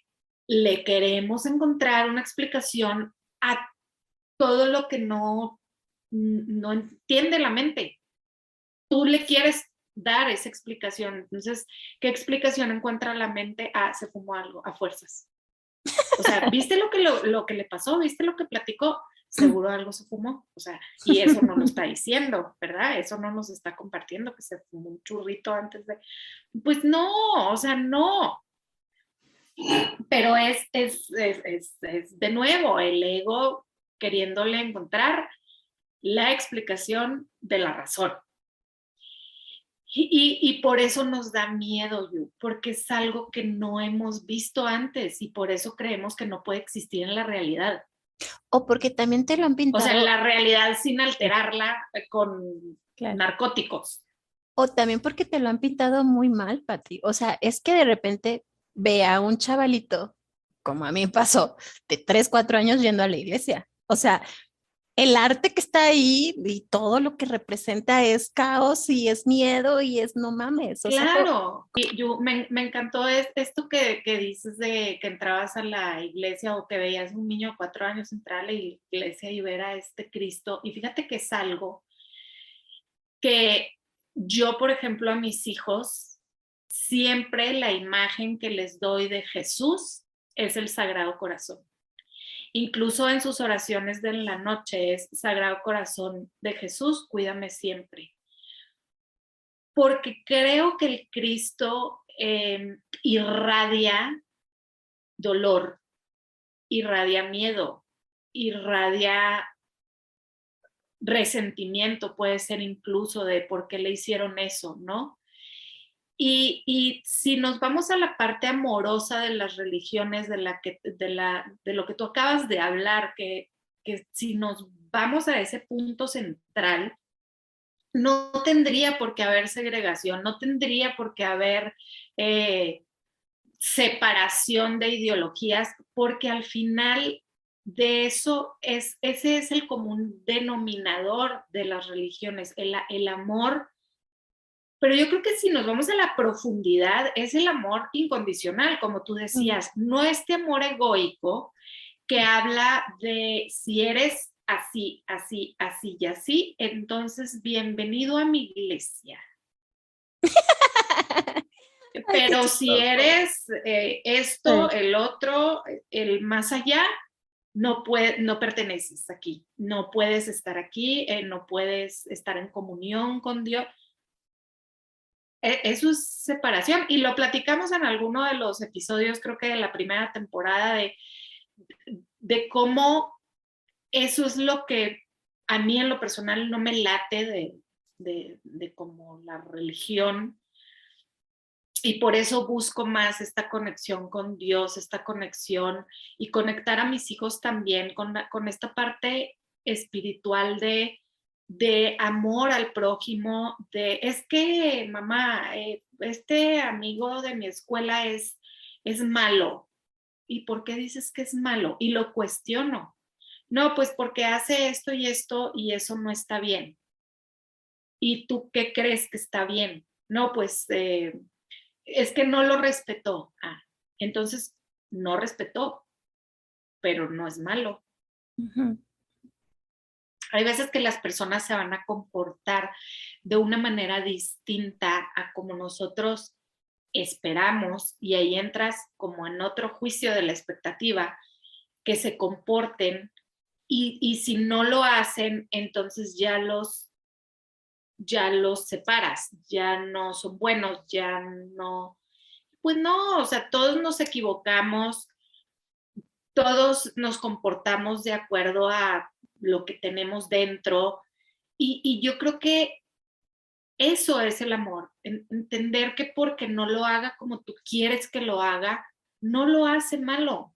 le queremos encontrar una explicación a todo lo que no entiende la mente. Tú le quieres dar esa explicación. Entonces, ¿qué explicación encuentra la mente? Ah, se fumó algo, a fuerzas. O sea, ¿viste lo que le pasó? ¿Viste lo que platicó? Seguro algo se fumó. O sea, y eso no lo está diciendo, ¿verdad? Eso no nos está compartiendo que se fumó un churrito antes de... Pues no, o sea, no. Pero es de nuevo el ego queriéndole encontrar la explicación de la razón. Y por eso nos da miedo, Yu, porque es algo que no hemos visto antes y por eso creemos que no puede existir en la realidad. O porque también te lo han O sea, pintado. la realidad sin Sí, alterarla con claro. narcóticos. O también porque te lo han pintado muy mal, Pati. O sea, es que de repente ve a un chavalito, como a mí me pasó, de 3, 4 años yendo a la iglesia. O sea, el arte que está ahí y todo lo que representa es caos y es miedo y es no mames. O sea, Claro, y me encantó esto que dices de que entrabas a la iglesia o que veías un niño de 4 años entrar a la iglesia y ver a este Cristo. Y fíjate que es algo que yo, por ejemplo, a mis hijos, siempre la imagen que les doy de Jesús es el Sagrado Corazón. Incluso en sus oraciones de la noche es Sagrado Corazón de Jesús, cuídame siempre. Porque creo que el Cristo irradia dolor, irradia miedo, irradia resentimiento, puede ser incluso de por qué le hicieron eso, ¿no? Y si nos vamos a la parte amorosa de las religiones, de lo que tú acabas de hablar, que si nos vamos a ese punto central, no tendría por qué haber segregación, no tendría por qué haber separación de ideologías, porque al final de eso ese es el común denominador de las religiones, el amor. Pero yo creo que si nos vamos a la profundidad, es el amor incondicional, como tú decías, no este amor egoico que habla de si eres así, así, así y así, entonces bienvenido a mi iglesia. ay, qué Pero si chistoso. eres esto, el otro, el más allá, no perteneces aquí, no puedes estar aquí, no puedes estar en comunión con Dios. Eso es separación y lo platicamos en alguno de los episodios, creo que de la primera temporada, de cómo eso es lo que a mí en lo personal no me late de como la religión y por eso busco más esta conexión con Dios, esta conexión y conectar a mis hijos también con esta parte espiritual de amor al prójimo, es que mamá, este amigo de mi escuela es malo. ¿Y por qué dices que es malo? Y lo cuestiono. No, pues porque hace esto y eso no está bien. ¿Y tú qué crees que está bien? No, pues es que no lo respetó. Ah, entonces no respetó, pero no es malo. Uh-huh. Hay veces que las personas se van a comportar de una manera distinta a como nosotros esperamos y ahí entras como en otro juicio de la expectativa, que se comporten y si no lo hacen, entonces ya los separas, ya no son buenos, ya no, pues no, o sea, todos nos equivocamos, todos nos comportamos de acuerdo a lo que tenemos dentro y yo creo que eso es el amor, entender que porque no lo haga como tú quieres que lo haga, no lo hace malo.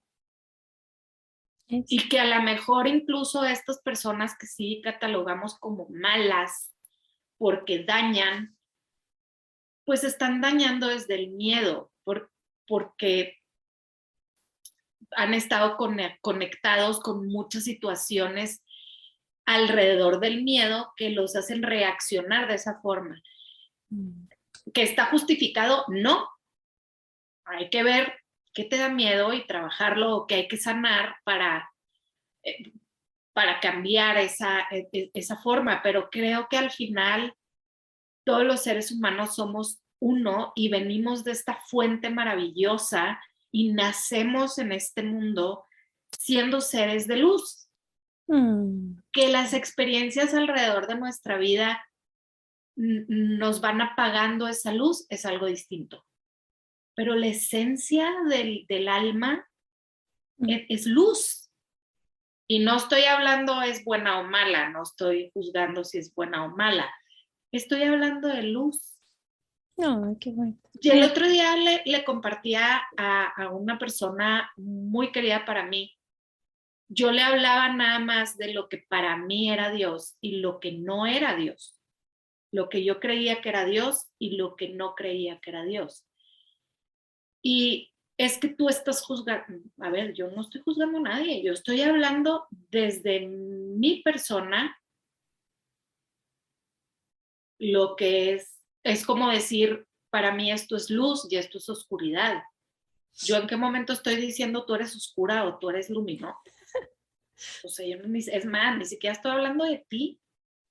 Es- Y que a lo mejor incluso estas personas que sí catalogamos como malas porque dañan, pues están dañando desde el miedo, porque han estado conectados con muchas situaciones alrededor del miedo que los hacen reaccionar de esa forma. Mm. ¿Que está justificado? No. Hay que ver qué te da miedo y trabajarlo o qué hay que sanar para para cambiar esa forma, pero creo que al final todos los seres humanos somos uno y venimos de esta fuente maravillosa y nacemos en este mundo siendo seres de luz. Que las experiencias alrededor de nuestra vida nos van apagando esa luz es algo distinto. Pero la esencia del alma es luz. Y no estoy hablando es buena o mala, no estoy juzgando si es buena o mala. Estoy hablando de luz. No, qué bueno. Y el otro día le compartía a una persona muy querida para mí. Yo le hablaba nada más de lo que para mí era Dios y lo que no era Dios. Lo que yo creía que era Dios y lo que no creía que era Dios. Y es que tú estás juzgando, a ver, yo no estoy juzgando a nadie, yo estoy hablando desde mi persona, lo que es como decir, para mí esto es luz y esto es oscuridad. ¿Yo en qué momento estoy diciendo tú eres oscura o tú eres luminosa? O sea, yo es más, ni siquiera estoy hablando de ti,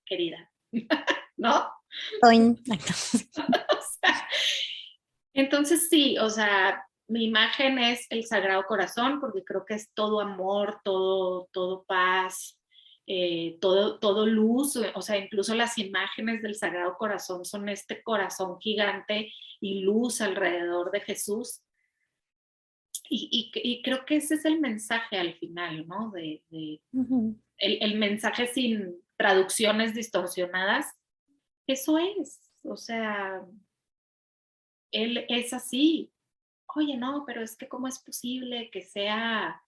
querida, ¿no? O sea, entonces sí, o sea, mi imagen es el Sagrado Corazón porque creo que es todo amor, todo paz, todo luz, o sea, incluso las imágenes del Sagrado Corazón son este corazón gigante y luz alrededor de Jesús. Y creo que ese es el mensaje al final, ¿no? El mensaje sin traducciones distorsionadas, eso es, o sea, él es así. Oye, no, pero es que cómo es posible que sea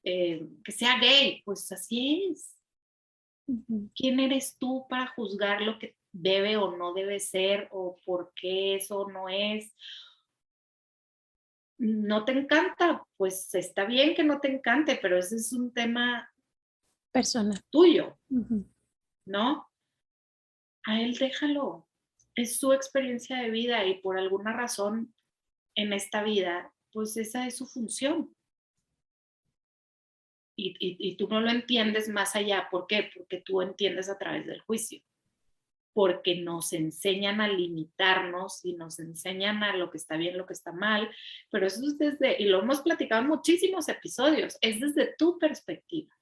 gay, pues así es. ¿Quién eres tú para juzgar lo que debe o no debe ser o por qué eso no es? ¿No te encanta? Pues está bien que no te encante, pero ese es un tema personal tuyo, ¿no? A él déjalo. Es su experiencia de vida y por alguna razón en esta vida, pues esa es su función. Y tú no lo entiendes más allá. ¿Por qué? Porque tú entiendes a través del juicio. Porque nos enseñan a limitarnos y nos enseñan a lo que está bien, lo que está mal. Pero eso es y lo hemos platicado en muchísimos episodios, es desde tu perspectiva.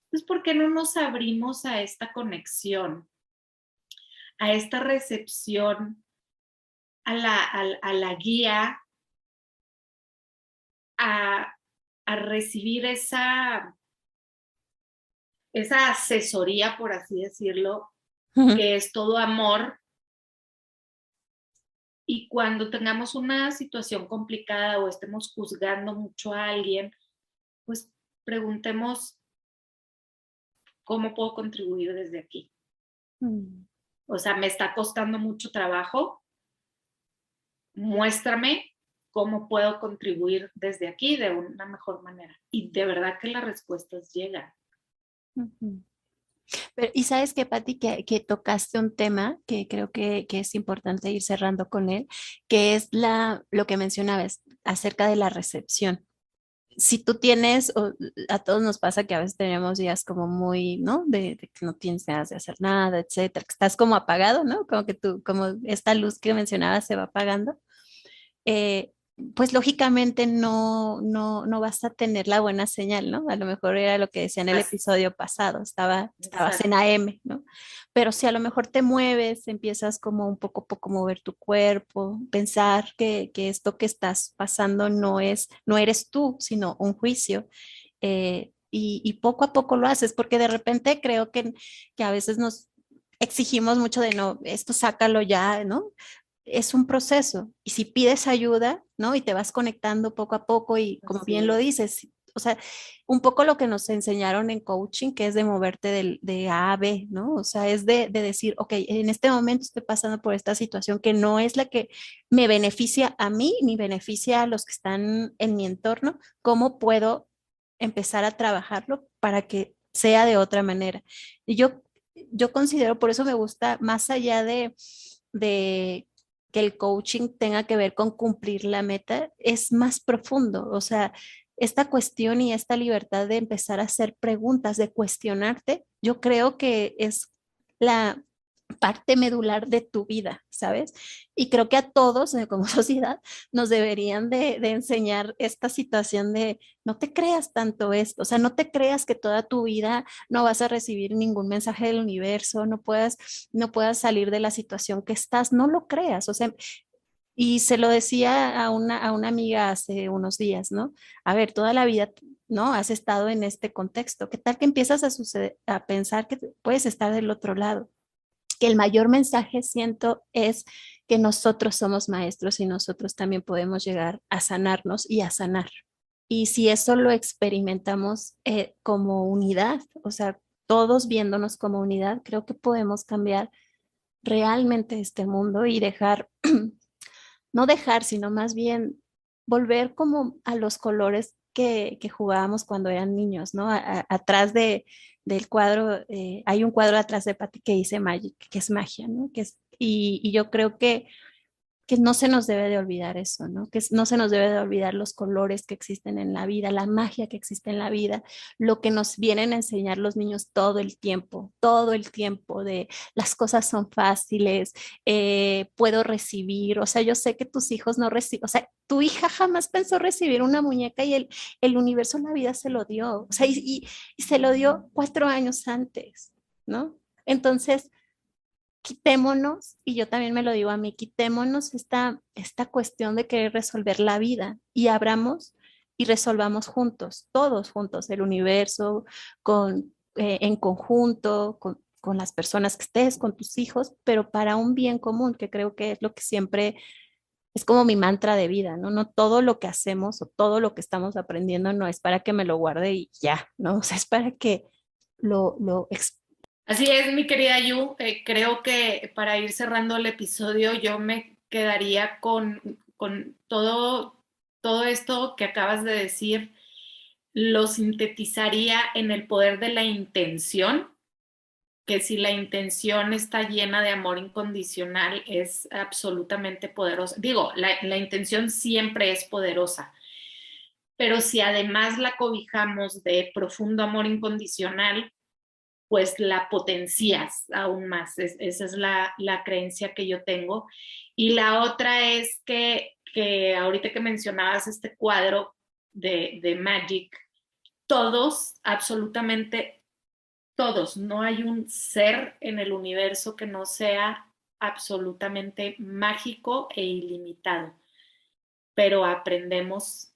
Entonces, ¿por qué no nos abrimos a esta conexión, a esta recepción, a la guía, a recibir esa asesoría, por así decirlo, que es todo amor? Y cuando tengamos una situación complicada o estemos juzgando mucho a alguien, pues preguntemos cómo puedo contribuir desde aquí. O sea, me está costando mucho trabajo. Muéstrame cómo puedo contribuir desde aquí de una mejor manera. Y de verdad que las respuestas llegan. Pero, y sabes que, Pati, que tocaste un tema que creo que es importante ir cerrando con él, que es lo que mencionabas acerca de la recepción. Si tú tienes, o a todos nos pasa que a veces tenemos días como muy, ¿no? De que no tienes ganas de hacer nada, etcétera, que estás como apagado, ¿no? Como que tú, como esta luz que mencionabas se va apagando. eh, pues lógicamente no vas a tener la buena señal, ¿no? A lo mejor era lo que decía en el episodio pasado, estabas en AM, ¿no? Pero si a lo mejor te mueves, empiezas como un poco a poco mover tu cuerpo, pensar que esto que estás pasando no eres tú, sino un juicio. Y poco a poco lo haces, porque de repente creo que a veces nos exigimos mucho de no, esto sácalo ya, ¿no? Es un proceso y si pides ayuda, ¿no? Y te vas conectando poco a poco y como bien lo dices, o sea, un poco lo que nos enseñaron en coaching, que es de moverte de A a B, ¿no? O sea, es de decir, ok, en este momento estoy pasando por esta situación que no es la que me beneficia a mí ni beneficia a los que están en mi entorno, ¿cómo puedo empezar a trabajarlo para que sea de otra manera? Y yo considero, por eso me gusta, más allá de que el coaching tenga que ver con cumplir la meta, es más profundo. O sea, esta cuestión y esta libertad de empezar a hacer preguntas, de cuestionarte, yo creo que es la parte medular de tu vida, ¿sabes? Y creo que a todos como sociedad nos deberían de enseñar esta situación de no te creas tanto esto, o sea, no te creas que toda tu vida no vas a recibir ningún mensaje del universo, no puedas salir de la situación que estás, no lo creas, o sea, y se lo decía a una amiga hace unos días, ¿no? A ver, toda la vida, ¿no? Has estado en este contexto. ¿Qué tal que empiezas a pensar que puedes estar del otro lado? Que el mayor mensaje siento es que nosotros somos maestros y nosotros también podemos llegar a sanarnos y a sanar. Y si eso lo experimentamos como unidad, o sea, todos viéndonos como unidad, creo que podemos cambiar realmente este mundo y dejar, no dejar, sino más bien volver como a los colores que jugábamos cuando eran niños, ¿no? Atrás del cuadro, hay un cuadro atrás de Patty que dice Magic, que es magia, ¿no? Y yo creo que no se nos debe de olvidar eso, ¿no? No se nos debe de olvidar los colores que existen en la vida, la magia que existe en la vida, lo que nos vienen a enseñar los niños todo el tiempo de las cosas son fáciles, puedo recibir, o sea, yo sé que tus hijos no reciben, o sea, tu hija jamás pensó recibir una muñeca y el universo, la vida se lo dio, o sea, y se lo dio 4 años antes, ¿no? Entonces, quitémonos, y yo también me lo digo a mí, quitémonos esta cuestión de querer resolver la vida y abramos y resolvamos juntos, todos juntos, el universo, en conjunto, con las personas que estés, con tus hijos, pero para un bien común, que creo que es lo que siempre es como mi mantra de vida, ¿no? No todo lo que hacemos o todo lo que estamos aprendiendo no es para que me lo guarde y ya, ¿no? O sea, es para que lo Así es, mi querida Yu. Creo que para ir cerrando el episodio, yo me quedaría con todo esto que acabas de decir, lo sintetizaría en el poder de la intención, que si la intención está llena de amor incondicional, es absolutamente poderosa. Digo, la intención siempre es poderosa, pero si además la cobijamos de profundo amor incondicional, pues la potencias aún más. Esa es la creencia que yo tengo. Y la otra es que ahorita que mencionabas este cuadro de Magic, todos, absolutamente todos, no hay un ser en el universo que no sea absolutamente mágico e ilimitado, pero aprendemos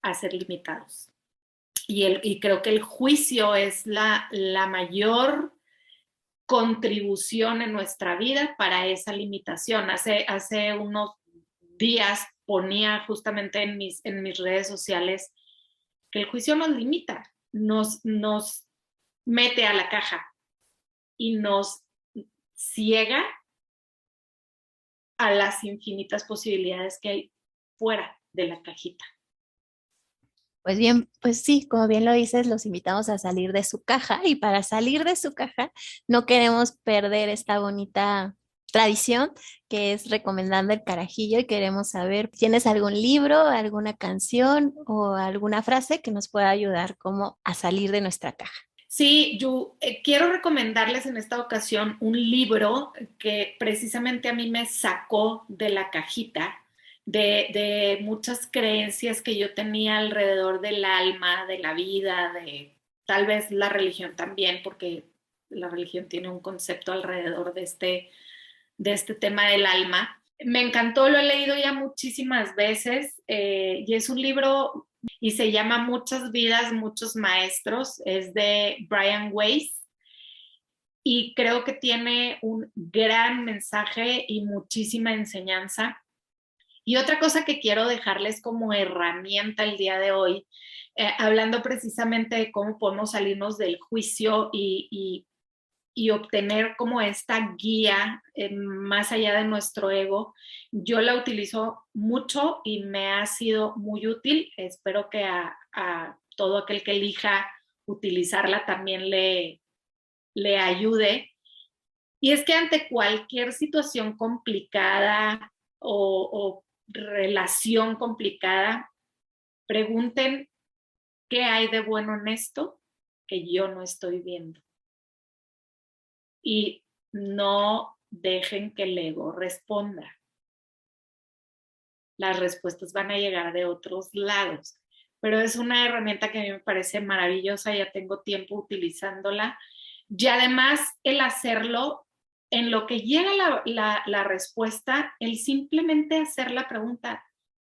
a ser limitados. Y creo que el juicio es la mayor contribución en nuestra vida para esa limitación. Hace unos días ponía justamente en mis redes sociales que el juicio nos limita, nos mete a la caja y nos ciega a las infinitas posibilidades que hay fuera de la cajita. Pues bien, pues sí, como bien lo dices, los invitamos a salir de su caja y para salir de su caja no queremos perder esta bonita tradición que es recomendando el carajillo y queremos saber, ¿tienes algún libro, alguna canción o alguna frase que nos pueda ayudar como a salir de nuestra caja? Sí, yo quiero recomendarles en esta ocasión un libro que precisamente a mí me sacó de la cajita de muchas creencias que yo tenía alrededor del alma, de la vida, de tal vez la religión también, porque la religión tiene un concepto alrededor de este tema del alma. Me encantó, lo he leído ya muchísimas veces y es un libro y se llama Muchas vidas, muchos maestros. Es de Brian Weiss y creo que tiene un gran mensaje y muchísima enseñanza. Y otra cosa que quiero dejarles como herramienta el día de hoy, hablando precisamente de cómo podemos salirnos del juicio y obtener como esta guía más allá de nuestro ego. Yo la utilizo mucho y me ha sido muy útil. Espero que a todo aquel que elija utilizarla también le ayude. Y es que ante cualquier situación complicada o relación complicada, pregunten qué hay de bueno en esto que yo no estoy viendo. Y no dejen que el ego responda. Las respuestas van a llegar de otros lados, pero es una herramienta que a mí me parece maravillosa, ya tengo tiempo utilizándola, y además el hacerlo en lo que llega la respuesta, el simplemente hacer la pregunta.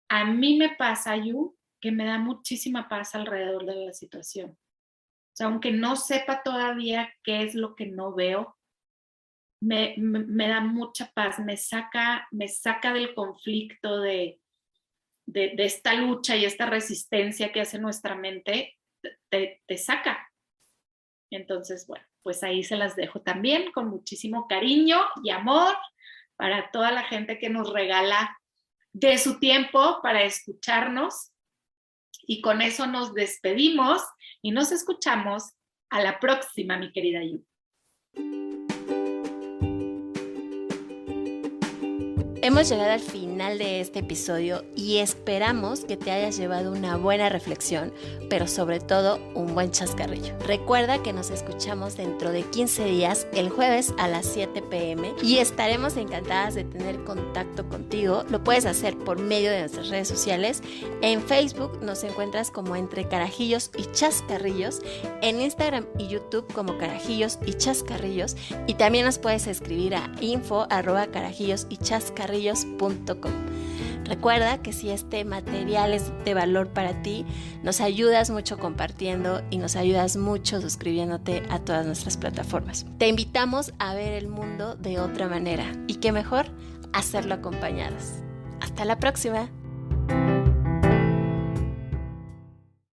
A mí me pasa, Yu, que me da muchísima paz alrededor de la situación. O sea, aunque no sepa todavía qué es lo que no veo, me da mucha paz, me saca del conflicto de esta lucha y esta resistencia que hace nuestra mente, te saca. Entonces, bueno, pues ahí se las dejo también con muchísimo cariño y amor para toda la gente que nos regala de su tiempo para escucharnos. Y con eso nos despedimos y nos escuchamos a la próxima, mi querida Yu. Hemos llegado al final de este episodio y esperamos que te hayas llevado una buena reflexión, pero sobre todo un buen chascarrillo. Recuerda que nos escuchamos dentro de 15 días, el jueves a las 7 p.m. y estaremos encantadas de tener contacto contigo. Lo puedes hacer por medio de nuestras redes sociales. En Facebook nos encuentras como Entre Carajillos y Chascarrillos, en Instagram y YouTube como Carajillos y Chascarrillos, y también nos puedes escribir a info@carajilosychascarrillos.com. Recuerda que si este material es de valor para ti, nos ayudas mucho compartiendo y nos ayudas mucho suscribiéndote a todas nuestras plataformas. Te invitamos a ver el mundo de otra manera y qué mejor hacerlo acompañados. Hasta la próxima.